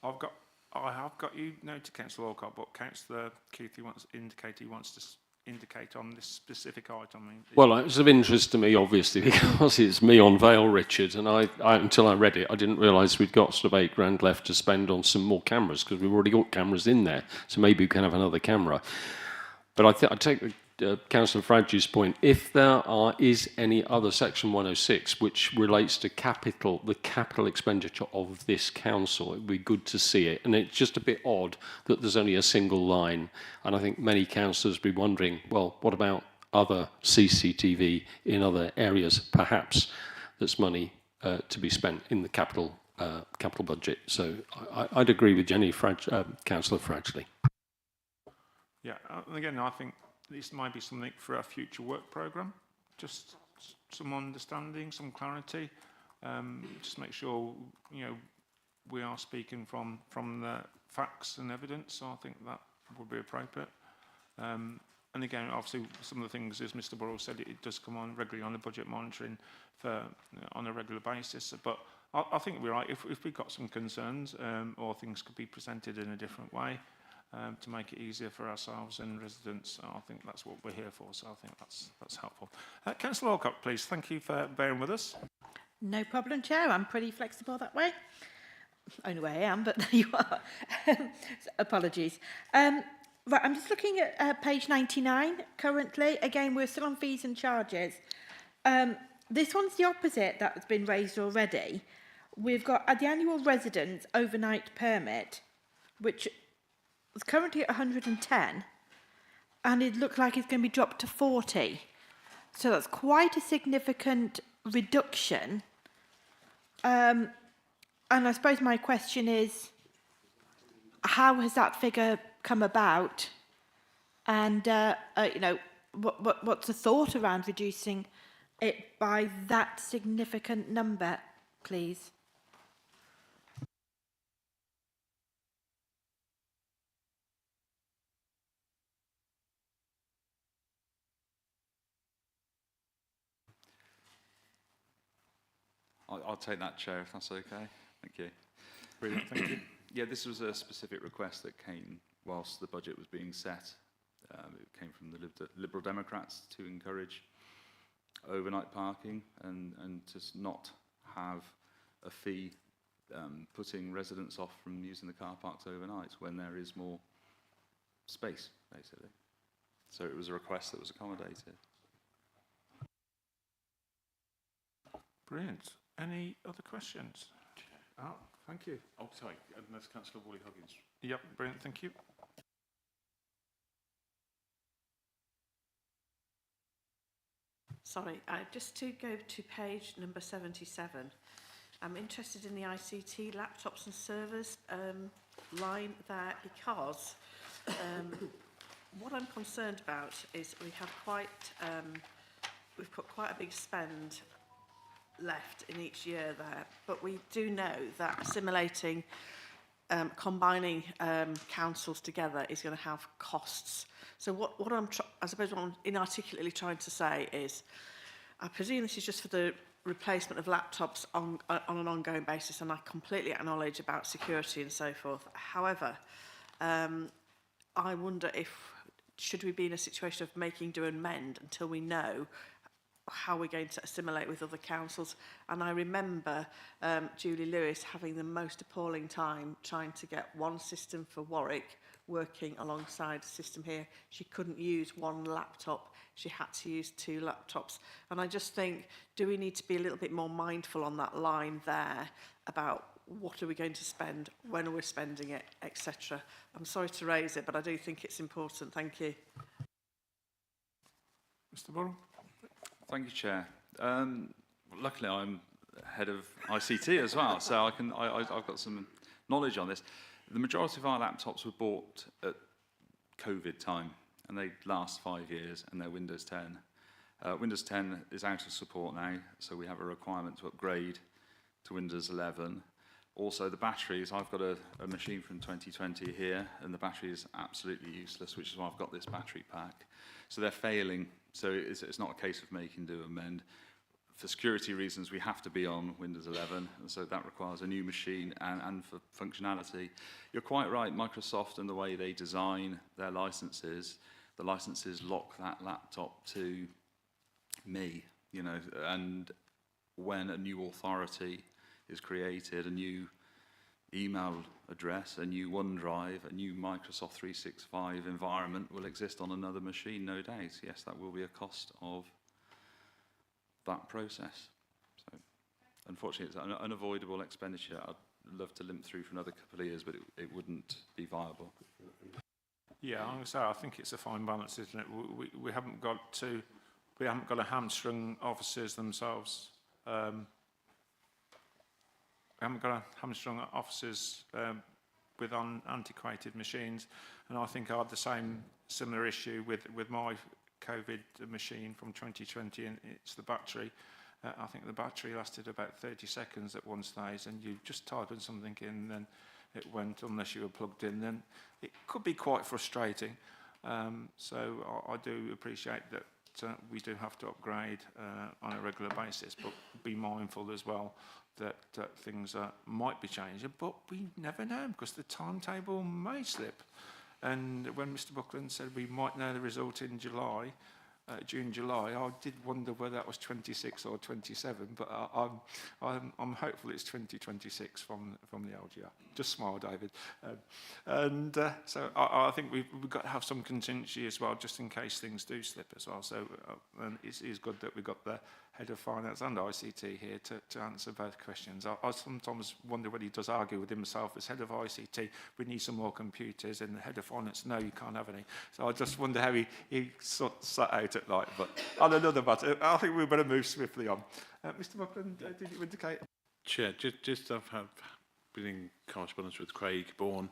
I have got you noted, Councillor Walcott, but Councillor Keith, he wants to indicate on this specific item. Well, it's of interest to me, obviously, because it's me on Vale, Richard, and I until I read it, I didn't realise we'd got sort of £8 grand left to spend on some more cameras, because we've already got cameras in there, so maybe we can have another camera. But I take Councillor Fradge's point. If there is any other Section 106 which relates to the capital expenditure of this council, it would be good to see it. And it's just a bit odd that there's only a single line. And I think many councillors will be wondering, well, what about other CCTV in other areas, perhaps, that's money to be spent in the capital budget. So I'd agree with Councillor Fradgley. Yeah, and again, I think this might be something for our future work programme, just some understanding, some clarity, just make sure, we are speaking from the facts and evidence, so I think that would be appropriate. And again, obviously, some of the things, as Mr Burrell said, it does come on regularly on the budget monitoring on a regular basis, but I think we're right. If we've got some concerns or things could be presented in a different way, to make it easier for ourselves and residents. I think that's what we're here for, so I think that's helpful. Councillor Walcott, please. Thank you for bearing with us. No problem, Chair. I'm pretty flexible that way. Only way I am, but there you are. Apologies. Right, I'm just looking at page 99 currently. Again, we're still on fees and charges. This one's the opposite that's been raised already. We've got the annual residence overnight permit, which is currently at 110, and it looks like it's going to be dropped to 40. So that's quite a significant reduction. And I suppose my question is, how has that figure come about? And, what's the thought around reducing it by that significant number, please? I'll take that, Chair, if that's okay. Thank you. Brilliant, thank you. Yeah, this was a specific request that came whilst the budget was being set. It came from the Liberal Democrats to encourage overnight parking and to not have a fee putting residents off from using the car parks overnight when there is more space, basically. So it was a request that was accommodated. Brilliant. Any other questions? Oh, thank you. Oh, sorry, unless Councillor Woolley-Huggins. Yep, brilliant, thank you. Sorry, just to go to page number 77. I'm interested in the ICT laptops and servers line there because what I'm concerned about is we have we've put quite a big spend left in each year there, but we do know that assimilating, combining councils together is going to have costs. So what I suppose what I'm inarticulately trying to say is, I presume this is just for the replacement of laptops on an ongoing basis, and I completely acknowledge about security and so forth. However, I wonder should we be in a situation of making do and mend until we know how we're going to assimilate with other councils. And I remember Julie Lewis having the most appalling time trying to get one system for Warwick working alongside the system here. She couldn't use one laptop. She had to use 2 laptops. And I just think, do we need to be a little bit more mindful on that line there about what are we going to spend, when are we spending it, etc. I'm sorry to raise it, but I do think it's important. Thank you. Mr. Burrell? Thank you, Chair. Luckily, I'm head of ICT as well, so I've got some knowledge on this. The majority of our laptops were bought at COVID time, and they last 5 years, and they're Windows 10. Windows 10 is out of support now, so we have a requirement to upgrade to Windows 11. Also, the batteries, I've got a machine from 2020 here, and the battery is absolutely useless, which is why I've got this battery pack. So they're failing, so it's not a case of make and do amend. For security reasons, we have to be on Windows 11, and so that requires a new machine and for functionality. You're quite right, Microsoft and the way they design their licenses, the licenses lock that laptop to me, you know, and when a new authority is created, a new email address, a new OneDrive, a new Microsoft 365 environment will exist on another machine, no doubt. Yes, that will be a cost of that process. So, unfortunately, it's an unavoidable expenditure. I'd love to limp through for another couple of years, but it wouldn't be viable. Yeah, I think it's a fine balance, isn't it? We haven't got to hamstring officers themselves. We haven't got to hamstring officers with antiquated machines, and I think I had the similar issue with my COVID machine from 2020, and it's the battery. I think the battery lasted about 30 seconds at one stage, and you just typed something in, then it went, unless you were plugged in. Then it could be quite frustrating. So I do appreciate that we do have to upgrade on a regular basis, but be mindful as well that things might be changing, but we never know, because the timetable may slip. And when Mr. Buckland said we might know the result in July, June, July, I did wonder whether that was 26 or 27, but I'm hopeful it's 2026 from the LGR. Just smile, David. So I think we've got to have some contingency as well, just in case things do slip as well. So and it is good that we've got the Head of Finance and ICT here to answer both questions. I sometimes wonder whether he does argue with himself as Head of ICT, we need some more computers, and the Head of Finance, no, you can't have any. So I just wonder how he sat out at night. But on another matter, I think we better move swiftly on. Mr. Buckland, did you indicate? Chair, just I've been in correspondence with Craig Bourne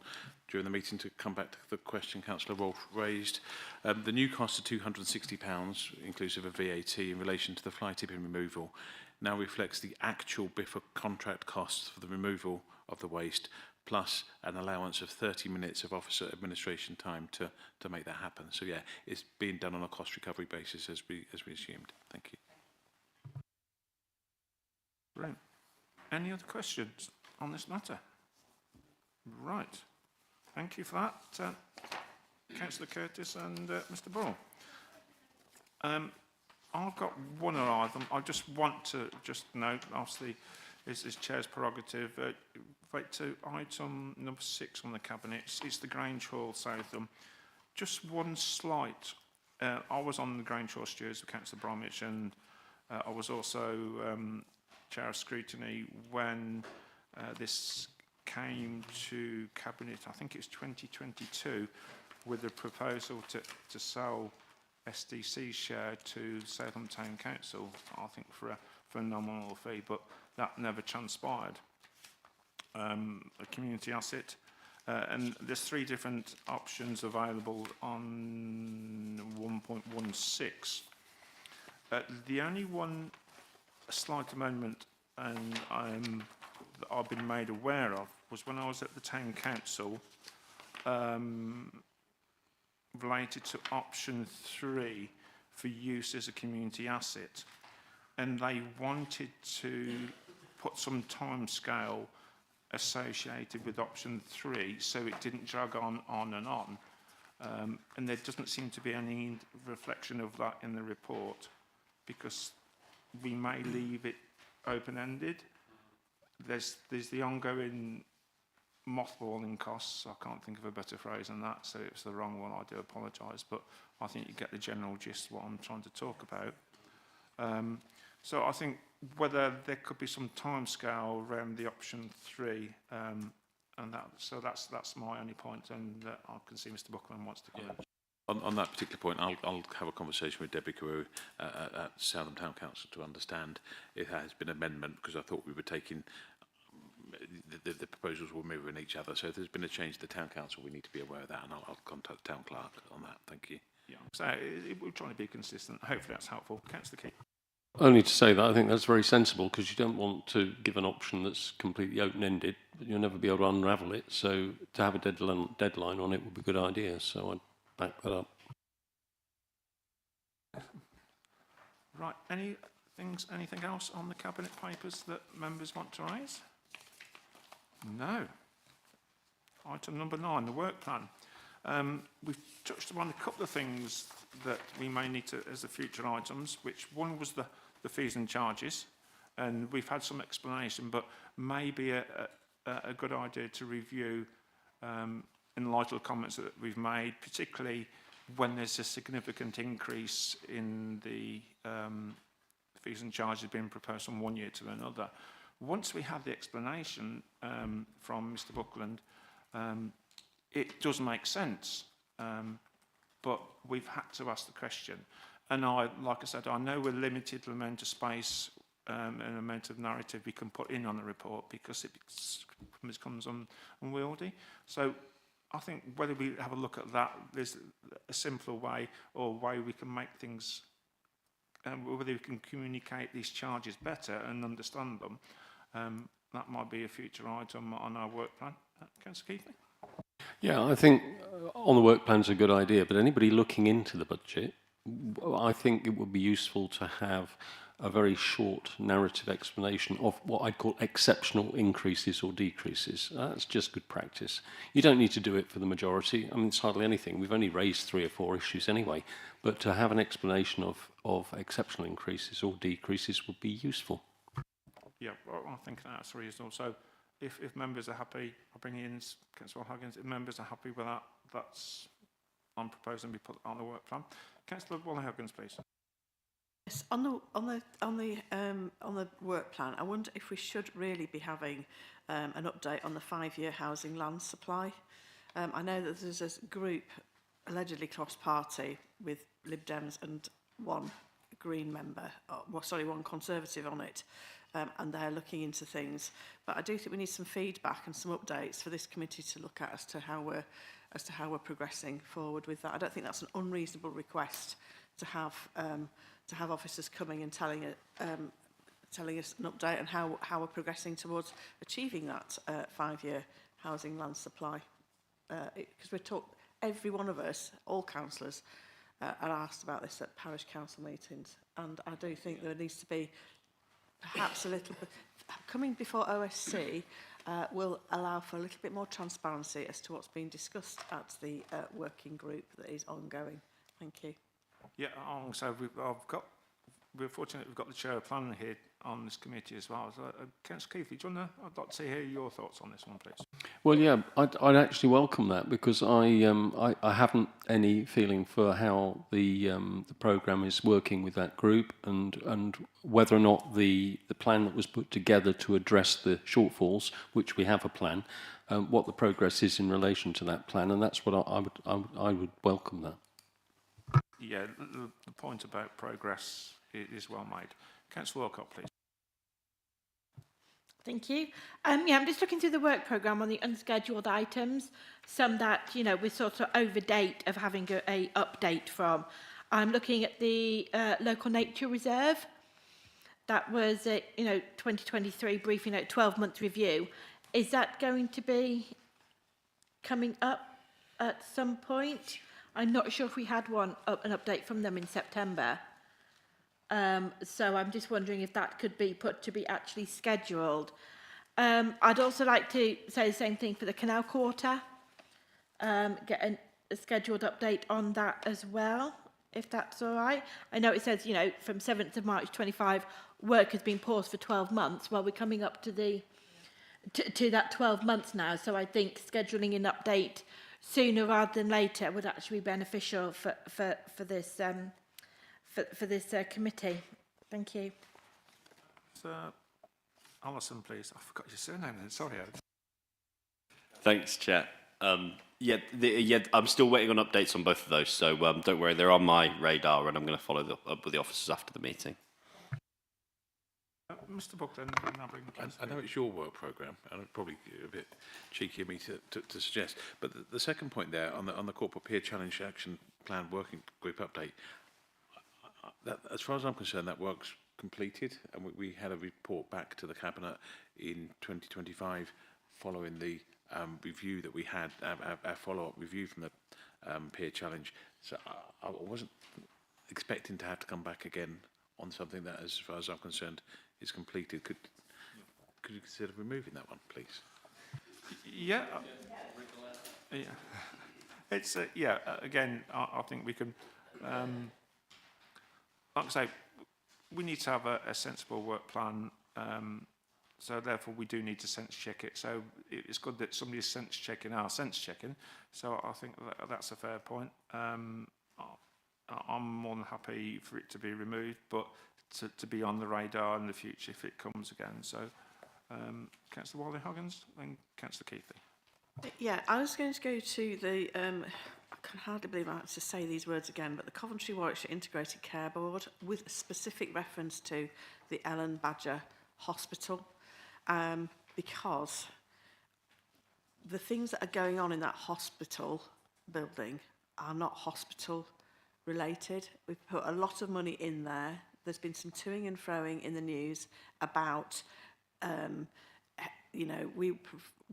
during the meeting to come back to the question Councillor Wolfe raised. The new cost of £260, inclusive of VAT, in relation to the fly tipping removal, now reflects the actual BIFA contract costs for the removal of the waste, plus an allowance of 30 minutes of officer administration time to make that happen. So yeah, it's being done on a cost recovery basis as we assumed. Thank you. Brilliant. Any other questions on this matter? Right. Thank you for that, Councillor Curtis and Mr. Burrell. I've got one item. I just want to note, obviously, is Chair's prerogative. Right to item number 6 on the Cabinet. It's the Grange Hall, Southam. Just one slight. I was on the Grange Hall stewards with Councillor Bromwich, and I was also Chair of Scrutiny when this came to Cabinet, I think it was 2022, with a proposal to sell SDC's share to Southam Town Council, I think for a nominal fee, but that never transpired. A community asset, and there's 3 different options available on 1.16. The only one, a slight amendment, and that I've been made aware of, was when I was at the Town Council, related to option 3 for use as a community asset, and they wanted to put some time scale associated with option 3 so it didn't drag on and on, and there doesn't seem to be any reflection of that in the report, because we may leave it open-ended. There's the ongoing mothballing costs. I can't think of a better phrase than that, so if it's the wrong one, I do apologise, but I think you get the general gist of what I'm trying to talk about. So I think whether there could be some timescale around the option 3, and that's my only point, and I can see Mr. Buckland wants to comment. On that particular point, I'll have a conversation with Debbie Carew at Southam Town Council to understand if there has been amendment, because I thought we were taking the proposals were mirroring each other. So if there's been a change to the Town Council, we need to be aware of that, and I'll contact the Town Clerk on that. Thank you. Yeah, so we're trying to be consistent. Hopefully that's helpful. Councillor Keith. Only to say that I think that's very sensible, because you don't want to give an option that's completely open-ended, but you'll never be able to unravel it. So to have a deadline on it would be a good idea. So I'd back that up. Right, anything else on the Cabinet papers that members want to raise? No. Item number 9, the work plan. We've touched upon a couple of things that we may need to, as the future items, which one was the fees and charges, and we've had some explanation, but maybe a good idea to review in light of the comments that we've made, particularly when there's a significant increase in the fees and charges being proposed from one year to another. Once we have the explanation from Mr. Buckland, it does make sense, but we've had to ask the question. And like I said, I know we're limited to the amount of space and amount of narrative we can put in on the report, because it becomes unwieldy. So I think whether we have a look at that, there's a simpler way or a way we can make things, whether we can communicate these charges better and understand them. That might be a future item on our work plan. Councillor Keithley? Yeah, I think on the work plan's a good idea, but anybody looking into the budget, I think it would be useful to have a very short narrative explanation of what I'd call exceptional increases or decreases. That's just good practice. You don't need to do it for the majority. I mean, it's hardly anything. We've only raised 3 or 4 issues anyway, but to have an explanation of exceptional increases or decreases would be useful. Yeah, well, I think that's reasonable. So if members are happy, I'll bring in Councillor Huggins. If members are happy with that, I'm proposing we put on the work plan. Councillor Huggins, please. Yes, on the work plan, I wonder if we should really be having an update on the 5-year housing land supply. I know that there's a group allegedly cross-party with Lib Dems and one Green member, one Conservative on it, and they're looking into things. But I do think we need some feedback and some updates for this committee to look at as to how we're progressing forward with that. I don't think that's an unreasonable request to have officers coming and telling us an update on how we're progressing towards achieving that 5-year housing land supply. Because every one of us, all councillors, are asked about this at parish council meetings, and I do think there needs to be perhaps a little bit coming before OSC will allow for a little bit more transparency as to what's being discussed at the working group that is ongoing. Thank you. Yeah, so we're fortunate we've got the chair of planning here on this committee as well. So, Councillor Keithley, I'd like to hear your thoughts on this one, please. Well, yeah, I'd actually welcome that, because I haven't any feeling for how the programme is working with that group, and whether or not the plan that was put together to address the shortfalls, which we have a plan, what the progress is in relation to that plan, and that's what I would welcome that. Yeah, the point about progress is well made. Councillor Walcott, please. Thank you. I'm just looking through the work programme on the unscheduled items, some that, we're sort of over date of having a update from. I'm looking at the local nature reserve. That was a 2023 briefing note, 12-month review. Is that going to be coming up at some point? I'm not sure if we had an update from them in September. So I'm just wondering if that could be put to be actually scheduled. I'd also like to say the same thing for the Canal Quarter. Get a scheduled update on that as well. if that's all right. I know it says, you know, from 7th of March 25, work has been paused for 12 months. Well, we're coming up to the to that 12 months now, so I think scheduling an update sooner rather than later would actually be beneficial for this committee. Thank you. Alison, please. I forgot your surname then. Sorry. Thanks, Chair. I'm still waiting on updates on both of those, so don't worry, they're on my radar, and I'm going to follow up with the officers after the meeting. Mr. Buckland, and I'll bring I know it's your work programme, and it's probably a bit cheeky of me to suggest, but the second point there on the Corporate Peer Challenge Action Plan Working Group update, that, as far as I'm concerned, that work's completed, and we had a report back to the Cabinet in 2025 following the review that we had, our follow-up review from the peer challenge. So I wasn't expecting to have to come back again on something that, as far as I'm concerned, is completed. Could you consider removing that one, please? Yeah. Yeah. It's again, I think we can. Like I say, we need to have a sensible work plan. So therefore, we do need to sense check it. So it's good that somebody's sense checking our sense checking. So I think that's a fair point. I'm more than happy for it to be removed, but to be on the radar in the future if it comes again. So, Councillor Wally-Hoggins, then Councillor Keithley. Yeah, I was going to go to the, I can hardly believe I have to say these words again, but the Coventry-Warwickshire Integrated Care Board, with specific reference to the Ellen Badger Hospital, because the things that are going on in that hospital building are not hospital related. We've put a lot of money in there. There's been some toing and froing in the news about, you know,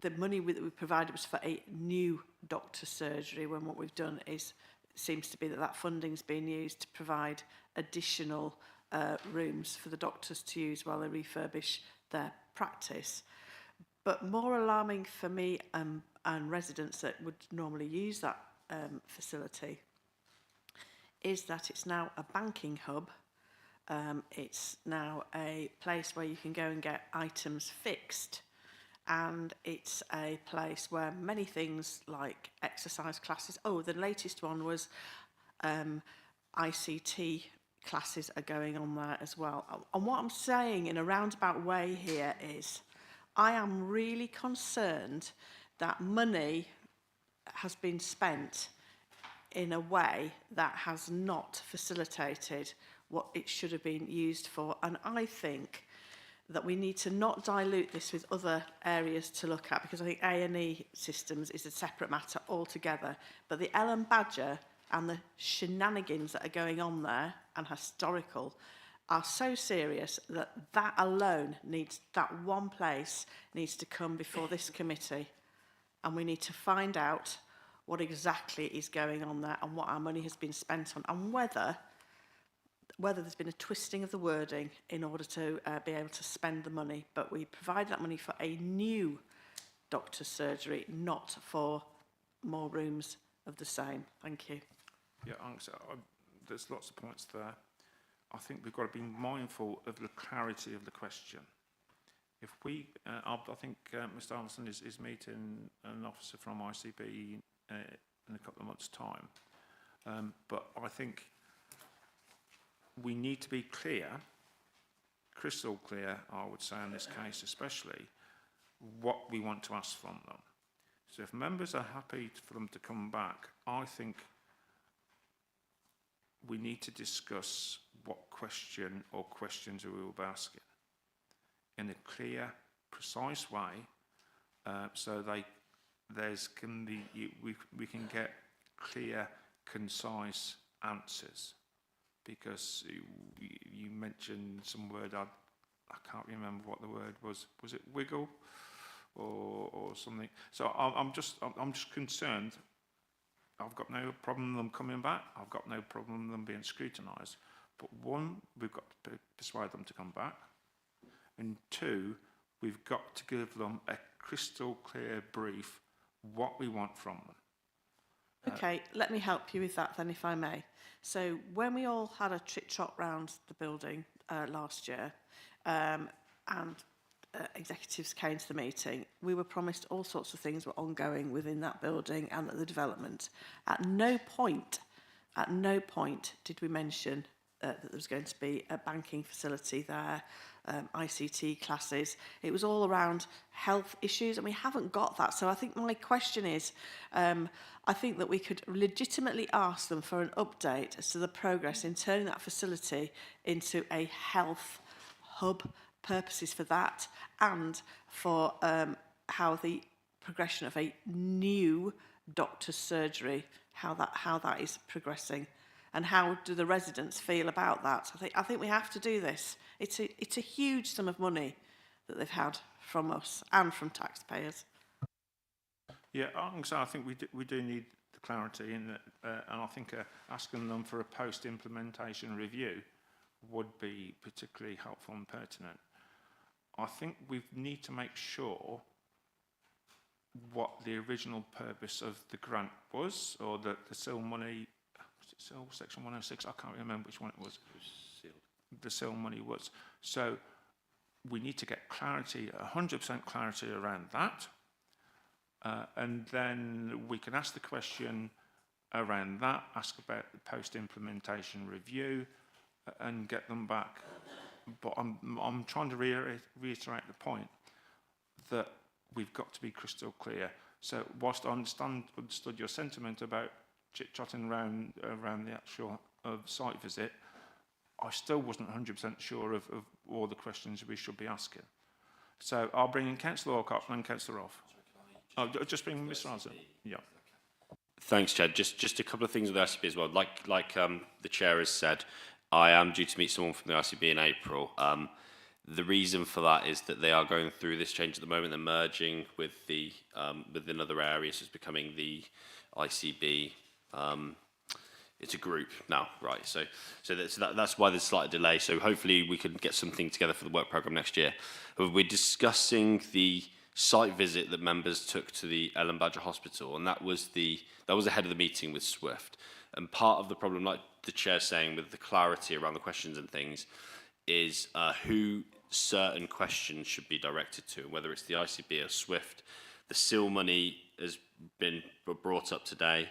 the money that we provided was for a new doctor's surgery, when what we've done is, it seems to be that funding's being used to provide additional rooms for the doctors to use while they refurbish their practice. But more alarming for me and residents that would normally use that facility is that it's now a banking hub. It's now a place where you can go and get items fixed, and it's a place where many things like exercise classes, the latest one was ICT classes are going on there as well. And what I'm saying in a roundabout way here is, I am really concerned that money has been spent in a way that has not facilitated what it should have been used for. And I think that we need to not dilute this with other areas to look at, because I think A&E systems is a separate matter altogether. But the Ellen Badger and the shenanigans that are going on there, and historical, are so serious that that alone needs, that one place needs to come before this committee, and we need to find out what exactly is going on there and what our money has been spent on, and whether there's been a twisting of the wording in order to be able to spend the money. But we provide that money for a new doctor's surgery, not for more rooms of the same. Thank you. Yeah, there's lots of points there. I think we've got to be mindful of the clarity of the question. If we, I think Mr. Anderson is meeting an officer from ICB in a couple of months' time. But I think we need to be clear, crystal clear, I would say in this case especially, what we want to ask from them. So if members are happy for them to come back, I think we need to discuss what question or questions we will be asking in a clear, precise way, so we can get clear, concise answers. Because you mentioned some word, I can't remember what the word was. Was it wiggle or something? So I'm just concerned. I've got no problem with them coming back. I've got no problem with them being scrutinised. But one, we've got to persuade them to come back. And two, we've got to give them a crystal clear brief what we want from them. Okay, let me help you with that then, if I may. So when we all had a trot round the building last year, and executives came to the meeting, we were promised all sorts of things were ongoing within that building and the development. At no point did we mention that there was going to be a banking facility there, ICT classes. It was all around health issues, and we haven't got that. So I think my question is, I think that we could legitimately ask them for an update as to the progress in turning that facility into a health hub, purposes for that, and for how the progression of a new doctor's surgery, how that is progressing. And how do the residents feel about that? I think we have to do this. It's a huge sum of money that they've had from us and from taxpayers. Yeah, I think we do need the clarity in that, and I think asking them for a post-implementation review would be particularly helpful and pertinent. I think we need to make sure what the original purpose of the grant was, or the SIL money. SIL section 106, I can't remember which one it was. The SIL money was. So we need to get clarity, 100% clarity around that. And then we can ask the question around that, ask about the post-implementation review, and get them back. But I'm trying to reiterate the point that we've got to be crystal clear. So whilst I understood your sentiment about chit-chatting around the actual site visit, I still wasn't 100% sure of all the questions we should be asking. So I'll bring in Councillor Alcott and then Councillor Roth. Oh, just bring Mr. Arthur. Yeah. Thanks, Chad. Just a couple of things with the ICB as well. Like the chair has said, I am due to meet someone from the ICB in April. The reason for that is that they are going through this change at the moment. They're merging with within other areas. It's becoming the ICB. It's a group now, right? So that's why there's a slight delay. So hopefully we can get something together for the work programme next year. We're discussing the site visit that members took to the Ellen Badger Hospital, and that was ahead of the meeting with Swift. And part of the problem, like the chair's saying, with the clarity around the questions and things, is who certain questions should be directed to, whether it's the ICB or Swift. The SIL money has been brought up today.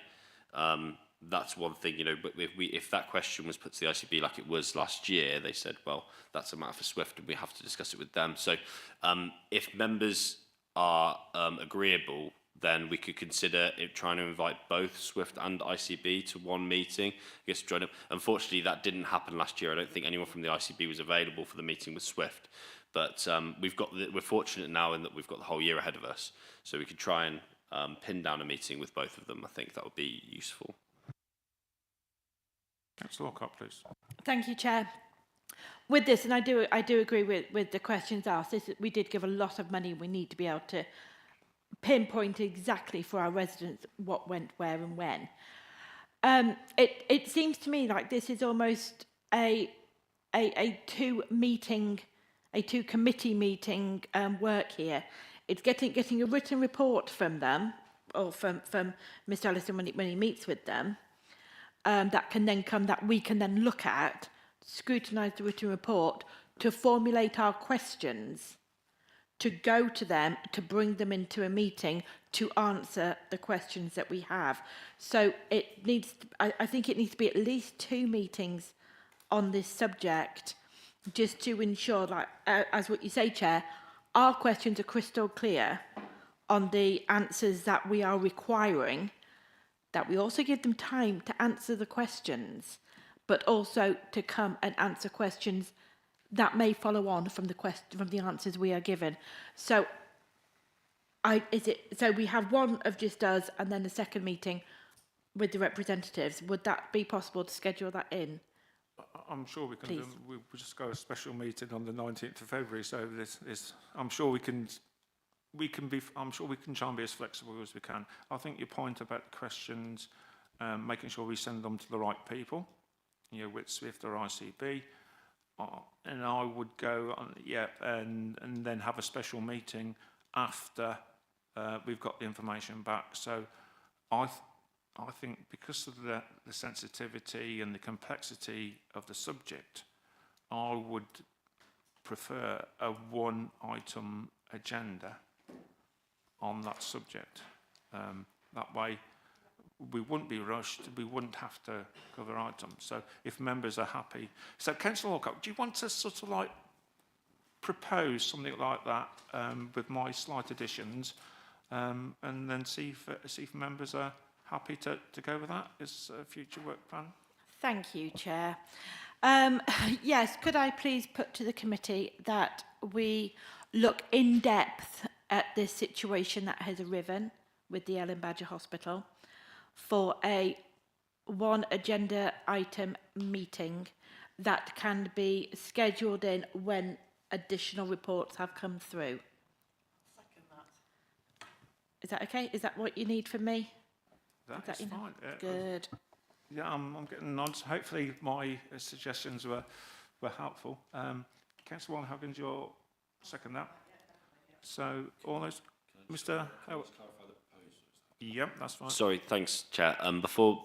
That's one thing, but if that question was put to the ICB like it was last year, they said, well, that's a matter for Swift and we have to discuss it with them. So if members are agreeable, then we could consider trying to invite both Swift and ICB to one meeting. I guess join up. Unfortunately, that didn't happen last year. I don't think anyone from the ICB was available for the meeting with Swift. But we're fortunate now in that we've got the whole year ahead of us. So we could try and pin down a meeting with both of them. I think that would be useful. Councillor Alcott, please. Thank you, Chair. With this, and I do agree with the questions asked, we did give a lot of money. We need to be able to pinpoint exactly for our residents what went where and when. It seems to me like this is almost a two committee meeting work here. It's getting a written report from them, or from Mr. Ellison when he meets with them, that we can then look at, scrutinise the written report to formulate our questions, to go to them, to bring them into a meeting to answer the questions that we have. So I think it needs to be at least 2 meetings on this subject, just to ensure, like, as what you say, Chair, our questions are crystal clear on the answers that we are requiring, that we also give them time to answer the questions, but also to come and answer questions that may follow on from the answers we are given. So we have one of just us and then the second meeting with the representatives. Would that be possible to schedule that in? I'm sure we can. We'll just go a special meeting on the 19th of February. So I'm sure we can try and be as flexible as we can. I think your point about the questions, making sure we send them to the right people, with Swift or ICB, and I would go on, and then have a special meeting after we've got the information back. So I I think because of the sensitivity and the complexity of the subject, I would prefer a one-item agenda on that subject. That way, we wouldn't be rushed, we wouldn't have to cover items. So if members are happy. So Councillor Alcock, do you want to sort of like propose something like that with my slight additions and then see if members are happy to go with that as a future work plan? Thank you, Chair. Yes, could I please put to the committee that we look in depth at this situation that has arisen with the Ellen Badger Hospital for a one agenda item meeting that can be scheduled in when additional reports have come through. Second that. Is that okay? Is that what you need from me? That is fine. Good. Yeah, I'm getting nods. Hopefully my suggestions were helpful. Councillor Warren-Huggins, you'll second that. So all those, Mr. Howard. Yep, that's fine. Sorry, thanks, Chair. Before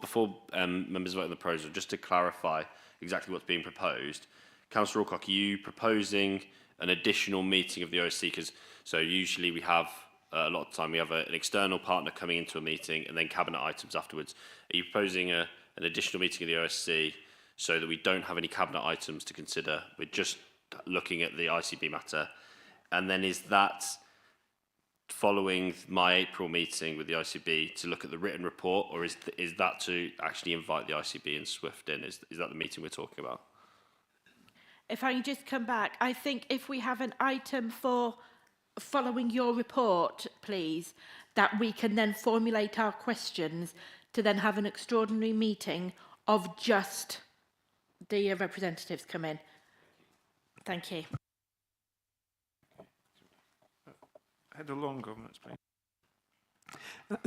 members vote on the proposal, just to clarify exactly what's being proposed, Councillor Alcock, are you proposing an additional meeting of the OSC? Because so usually we have a lot of the time we have an external partner coming into a meeting and then cabinet items afterwards. Are you proposing an additional meeting of the OSC so that we don't have any cabinet items to consider? We're just looking at the ICB matter, and then is that following my April meeting with the ICB to look at the written report, or is that to actually invite the ICB and Swift in? Is that the meeting we're talking about? If I can just come back, I think if we have an item for following your report, please, that we can then formulate our questions to then have an extraordinary meeting of just the representatives come in. Thank you. Head of Law and Governance, please.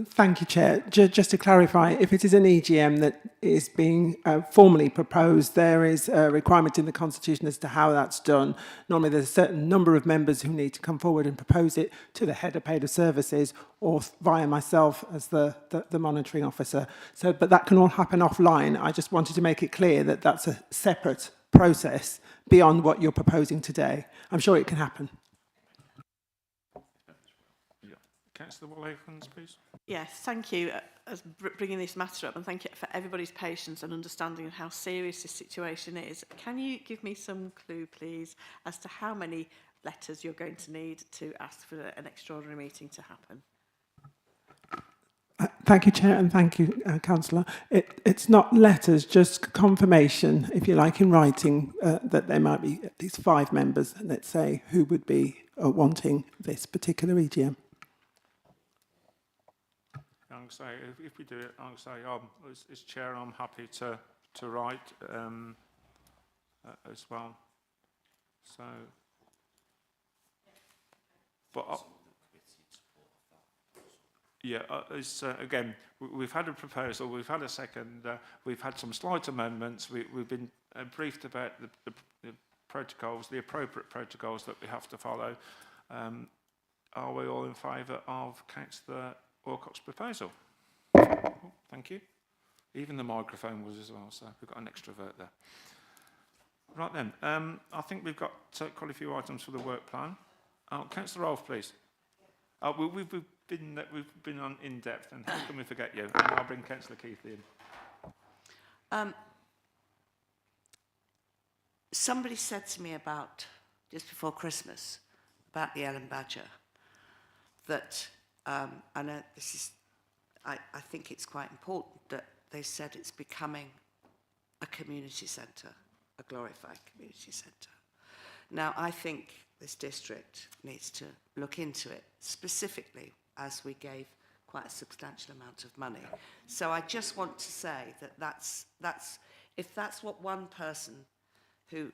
Thank you, Chair. Just to clarify, if it is an EGM that is being formally proposed, there is a requirement in the Constitution as to how that's done. Normally, there's a certain number of members who need to come forward and propose it to the head of paid of services or via myself as the monitoring officer. So, but that can all happen offline. I just wanted to make it clear that that's a separate process beyond what you're proposing today. I'm sure it can happen. Councillor Warren-Huggins, please. Yes, thank you as bringing this matter up, and thank you for everybody's patience and understanding of how serious this situation is. Can you give me some clue, please, as to how many letters you're going to need to ask for an extraordinary meeting to happen? Thank you, Chair, and thank you, Councillor. It's not letters, just confirmation, if you like, in writing, that there might be at least 5 members, let's say, who would be wanting this particular EGM. I'm say if we do it, I'll say as chair, I'm happy to write as well. So, but yeah, again, we've had a proposal, we've had a second, we've had some slight amendments. We've been briefed about the protocols, the appropriate protocols that we have to follow. Are we all in favour of Councillor Alcock's proposal? Oh, thank you. Even the microphone was as well, so we've got an extra vote there. Right then, I think we've got quite a few items for the work plan. Councillor Rolfe, please. We've been on in depth, and how can we forget you? And I'll bring Councillor Keithley in. Somebody said to me about just before Christmas about the Ellen Badger that I know this is. I think it's quite important that they said it's becoming a community centre, a glorified community centre. Now, I think this district needs to look into it specifically as we gave quite a substantial amount of money. So I just want to say that that's if that's what one person who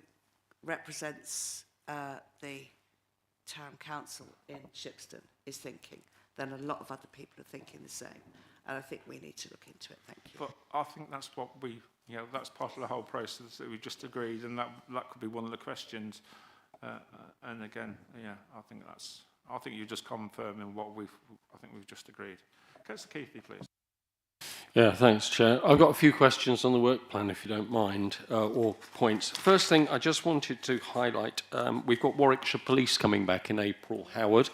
represents the town council in Shipston is thinking, then a lot of other people are thinking the same. And I think we need to look into it. Thank you. But I think that's what that's part of the whole process that we just agreed, and that could be one of the questions. And again, yeah, I think you're just confirming what we've just agreed. Councillor Keithley, please. Yeah, thanks, Chair. I've got a few questions on the work plan, if you don't mind, or points. First thing, I just wanted to highlight, we've got Warwickshire Police coming back in April, Howard.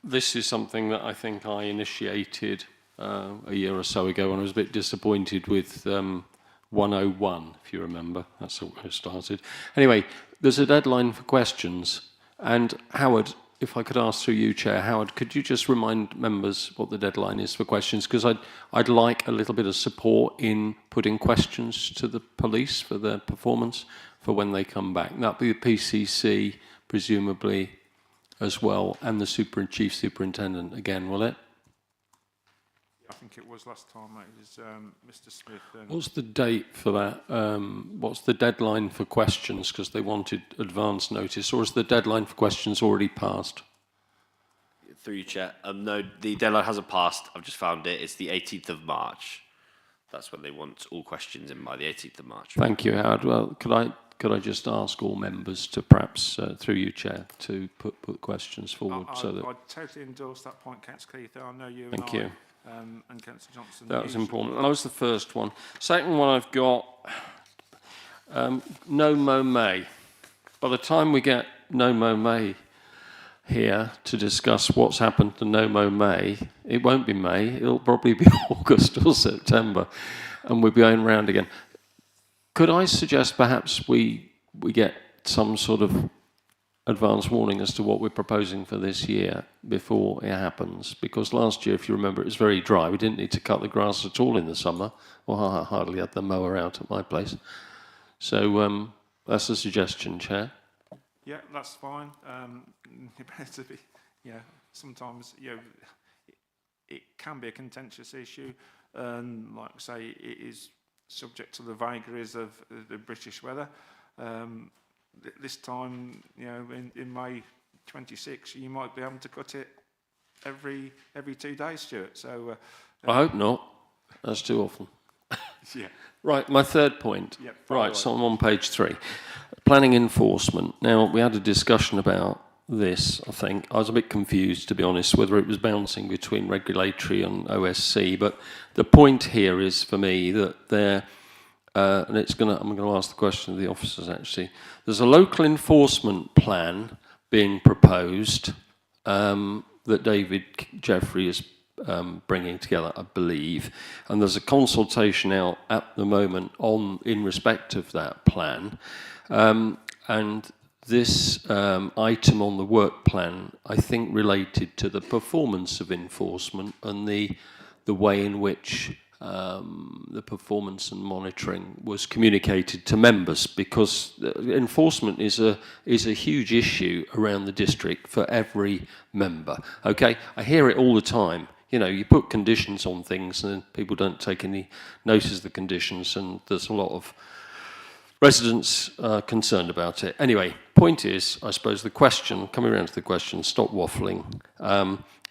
This is something that I think I initiated a year or so ago, and I was a bit disappointed with 101, if you remember. That's where it started. Anyway, there's a deadline for questions, and Howard, if I could ask through you, Chair, Howard, could you just remind members what the deadline is for questions? Because I'd like a little bit of support in putting questions to the police for their performance for when they come back. That'll be the PCC, presumably, as well, and the Chief Superintendent again, will it? I think it was last time. It was Mr. Smith. And What's the date for that? What's the deadline for questions? Because they wanted advance notice, or is the deadline for questions already passed? Through you, Chair. No, the deadline hasn't passed. I've just found it. It's the 18th of March. That's when they want all questions in by the 18th of March. Thank you, Howard. Well, could I just ask all members to perhaps, through you, Chair, to put questions forward so that... I totally endorse that point, Councillor Keith. I know you Thank and you. And Councillor Johnson. That was important. That was the first one. Second one I've got, No Mo May. By the time we get No Mo May here to discuss what's happened to No Mo May, it won't be May, it'll probably be August or September, and we'll be going round again. Could I suggest perhaps we get some sort of advance warning as to what we're proposing for this year before it happens? Because last year, if you remember, it was very dry. We didn't need to cut the grass at all in the summer. Well, I hardly had the mower out at my place. So that's a suggestion, Chair. Yeah, that's fine. It better be, sometimes, it can be a contentious issue. And like I say, it is subject to the vagaries of the British weather. This time, in May 26, you might be able to cut it every 2 days, Stuart. So I hope not. That's too often. Yeah. Right, my third point. Yep, right, so I'm on page 3. Planning enforcement. Now, we had a discussion about this, I think. I was a bit confused, to be honest, whether it was bouncing between regulatory and OSC. But the point here is, for me, that there... and I'm going to ask the question of the officers, actually. There's a local enforcement plan being proposed that David Jeffrey is bringing together, I believe. And there's a consultation out at the moment in respect of that plan. And this item on the work plan, I think, related to the performance of enforcement and the way in which the performance and monitoring was communicated to members, because enforcement is a huge issue around the district for every member. Okay, I hear it all the time. You put conditions on things and people don't take any notice of the conditions, and there's a lot of residents concerned about it. Anyway, point is, I suppose the question, coming around to the question, stop waffling,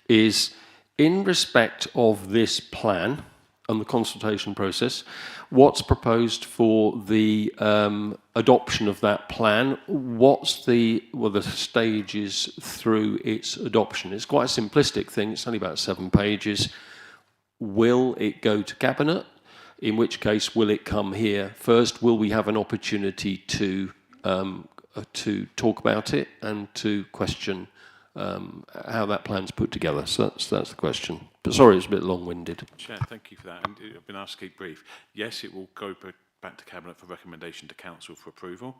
is in respect of this plan and the consultation process, what's proposed for the adoption of that plan? What's the stages through its adoption? It's quite a simplistic thing. It's only about 7 pages. Will it go to Cabinet? In which case, will it come here first? Will we have an opportunity to talk about it and to question how that plan's put together? So that's the question. But sorry, it's a bit long-winded. Chair, thank you for that. And I've been asked to keep brief. Yes, it will go back to Cabinet for recommendation to Council for approval.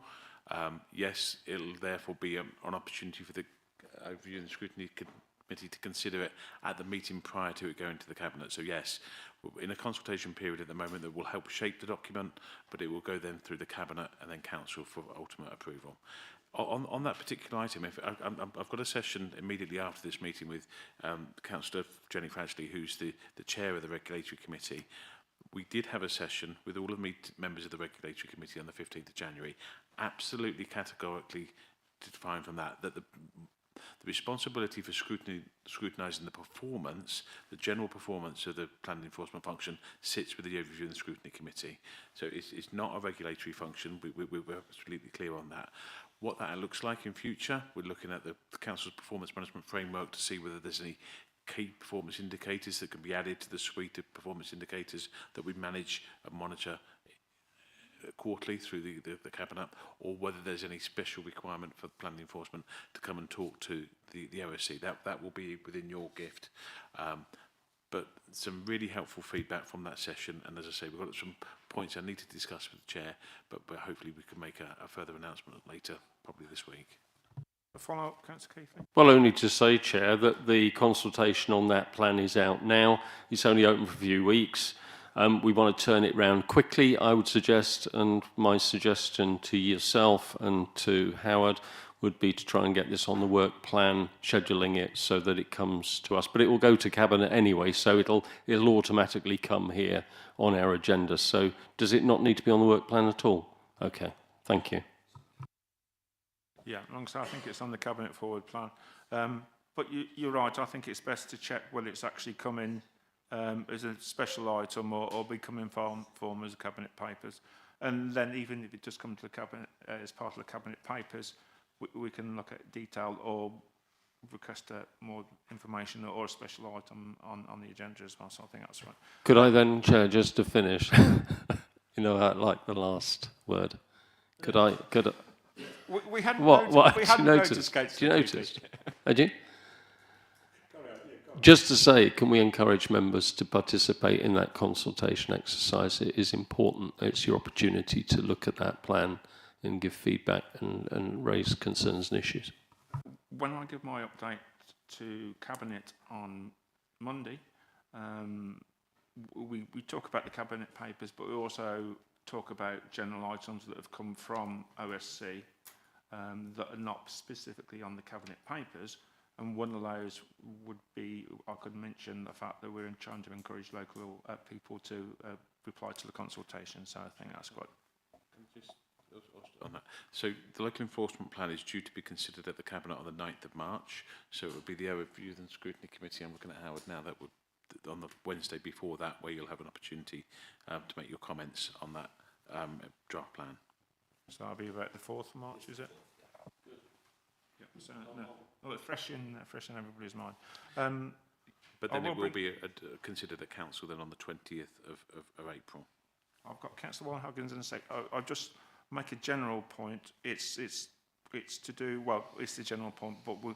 Yes, it'll therefore be an opportunity for the Overview and Scrutiny Committee to consider it at the meeting prior to it going to the Cabinet. So yes, in a consultation period at the moment that will help shape the document, but it will go then through the Cabinet and then Council for ultimate approval. On that particular item, I've got a session immediately after this meeting with Councillor Jenny Fradgley, who's the chair of the Regulatory Committee. We did have a session with all of the members of the Regulatory Committee on the 15th of January, absolutely categorically defined from that the responsibility for scrutinising the performance, the general performance of the planning enforcement function, sits with the Overview and the Scrutiny Committee. So it's not a regulatory function. We're absolutely clear on that. What that looks like in future, we're looking at the Council's performance management framework to see whether there's any key performance indicators that can be added to the suite of performance indicators that we manage and monitor quarterly through the Cabinet, or whether there's any special requirement for planning enforcement to come and talk to the OSC. That will be within your gift. But some really helpful feedback from that session, and as I say, we've got some points I need to discuss with the Chair, but hopefully we can make a further announcement later, probably this week. A follow-up, Councillor Keithley? Well, only to say, Chair, that the consultation on that plan is out now. It's only open for a few weeks. We want to turn it round quickly, I would suggest, and my suggestion to yourself and to Howard would be to try and get this on the work plan, scheduling it so that it comes to us. But it will go to Cabinet anyway, so it'll automatically come here on our agenda. So does it not need to be on the work plan at all? Okay, thank you. Yeah, alongside, I think it's on the Cabinet forward plan. But you're right, I think it's best to check whether it's actually coming as a special item or become in form as Cabinet papers. And then even if it does come to the Cabinet as part of the Cabinet papers, we can look at detail or request more information or a special item on the agenda as well. So I think that's right. Could I then, Chair, just to finish, you know, I like the last word. Could I? We hadn't what? noticed. We hadn't noticed? noticed. Do you notice? Had you? Just to say, can we encourage members to participate in that consultation exercise? It is important. It's your opportunity to look at that plan and give feedback and raise concerns and issues. When I give my update to Cabinet on Monday, we talk about the Cabinet papers, but we also talk about general items that have come from OSC that are not specifically on the Cabinet papers. And one of those would be, I could mention the fact that we're trying to encourage local people to reply to the consultation. So I think that's quite. On that. So the local enforcement plan is due to be considered at the Cabinet on the 9th of March. So it would be the Overview and Scrutiny Committee. I'm looking at Howard now. That would on the Wednesday before that, where you'll have an opportunity to make your comments on that draft plan. So I'll be about the 4th of March, is it? Yeah, so, no. Well, it's fresh in everybody's mind. But then it will be considered at Council then on the 20th of April. I've got Councillor Warren Huggins in a sec. I'll just make a general point. It's to do, well, it's the general point, but we'll,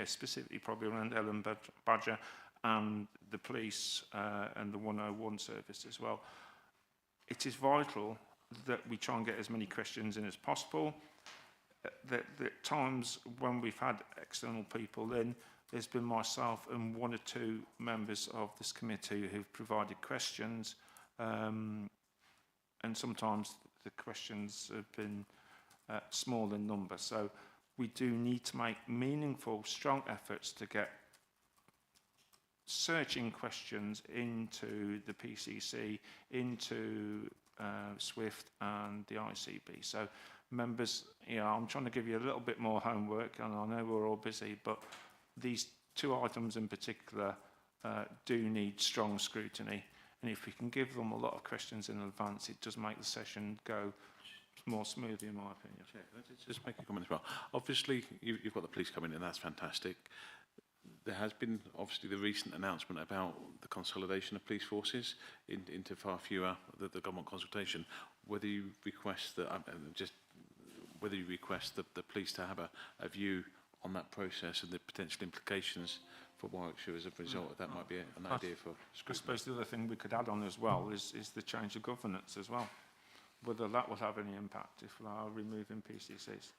specifically probably around Ellen Badger and the police and the 101 service as well. It is vital that we try and get as many questions in as possible. The times when we've had external people in, there's been myself and one or two members of this committee who've provided questions, and sometimes the questions have been small in number. So we do need to make meaningful, strong efforts to get searching questions into the PCC, into SWIFT and the ICB. So members, I'm trying to give you a little bit more homework, and I know we're all busy, but these two items in particular do need strong scrutiny. And if we can give them a lot of questions in advance, it does make the session go more smoothly, in my opinion. Chair, can I just make a comment as well? Obviously, you've got the police coming in, that's fantastic. There has been, obviously, the recent announcement about the consolidation of police forces into far fewer, the government consultation. Whether you request that, whether you request the police to have a view on that process and the potential implications for Warwickshire as a result of that might be an idea for Scrutiny. I suppose the other thing we could add on as well is the change of governance as well, whether that will have any impact if we are removing PCCs.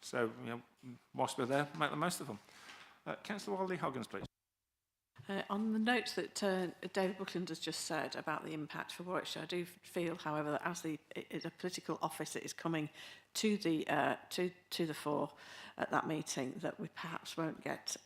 So, whilst we're there, make the most of them. Councillor Wally Hoggins, please. On the notes that David Buckland has just said about the impact for Warwickshire, I do feel, however, that as a political office that is coming to the fore at that meeting, that we perhaps won't get.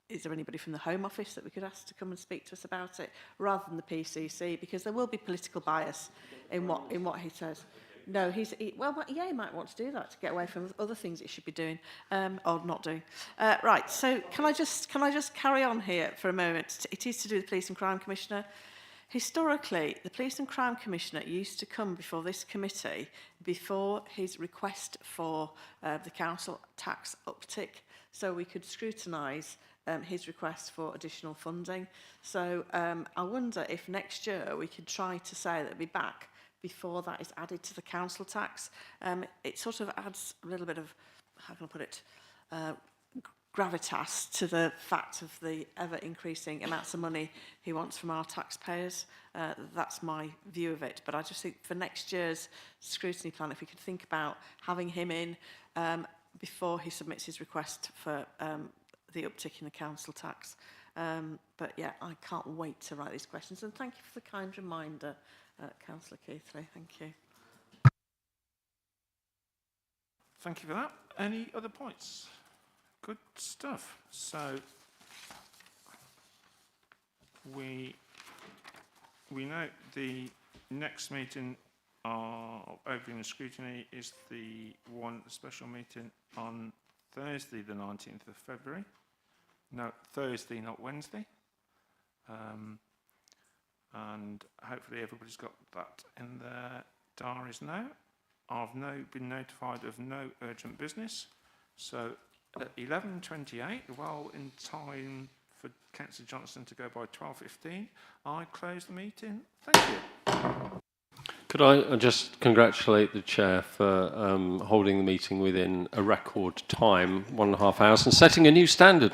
Is there anybody from the Home Office that we could ask to come and speak to us about it, rather than the PCC, because there will be political bias in what he says. No, he might want to do that to get away from other things he should be doing or not doing. Right. So can I just carry on here for a moment? It is to do with the Police and Crime Commissioner. Historically, the Police and Crime Commissioner used to come before this committee before his request for the council tax uptick. so we could scrutinise his request for additional funding. So I wonder if next year we could try to say that it'll be back before that is added to the council tax. It sort of adds a little bit of, how can I put it, gravitas to the fact of the ever-increasing amounts of money he wants from our taxpayers. That's my view of it. But I just think for next year's scrutiny plan, if we could think about having him in before he submits his request for the uptick in the council tax. But yeah, I can't wait to write these questions. And thank you for the kind reminder, Councillor Keithley. Thank you. Thank you for that. Any other points? Good stuff. So we know the next meeting of opening the scrutiny is the special meeting on Thursday, the 19th of February. No, Thursday, not Wednesday. And hopefully everybody's got that in their diaries now. I've been notified of no urgent business. So at 11:28, well in time for Councillor Johnson to go by 12:15, I close the meeting. Thank you. Could I just congratulate the Chair for holding the meeting within a record time, 1.5 hours, and setting a new standard.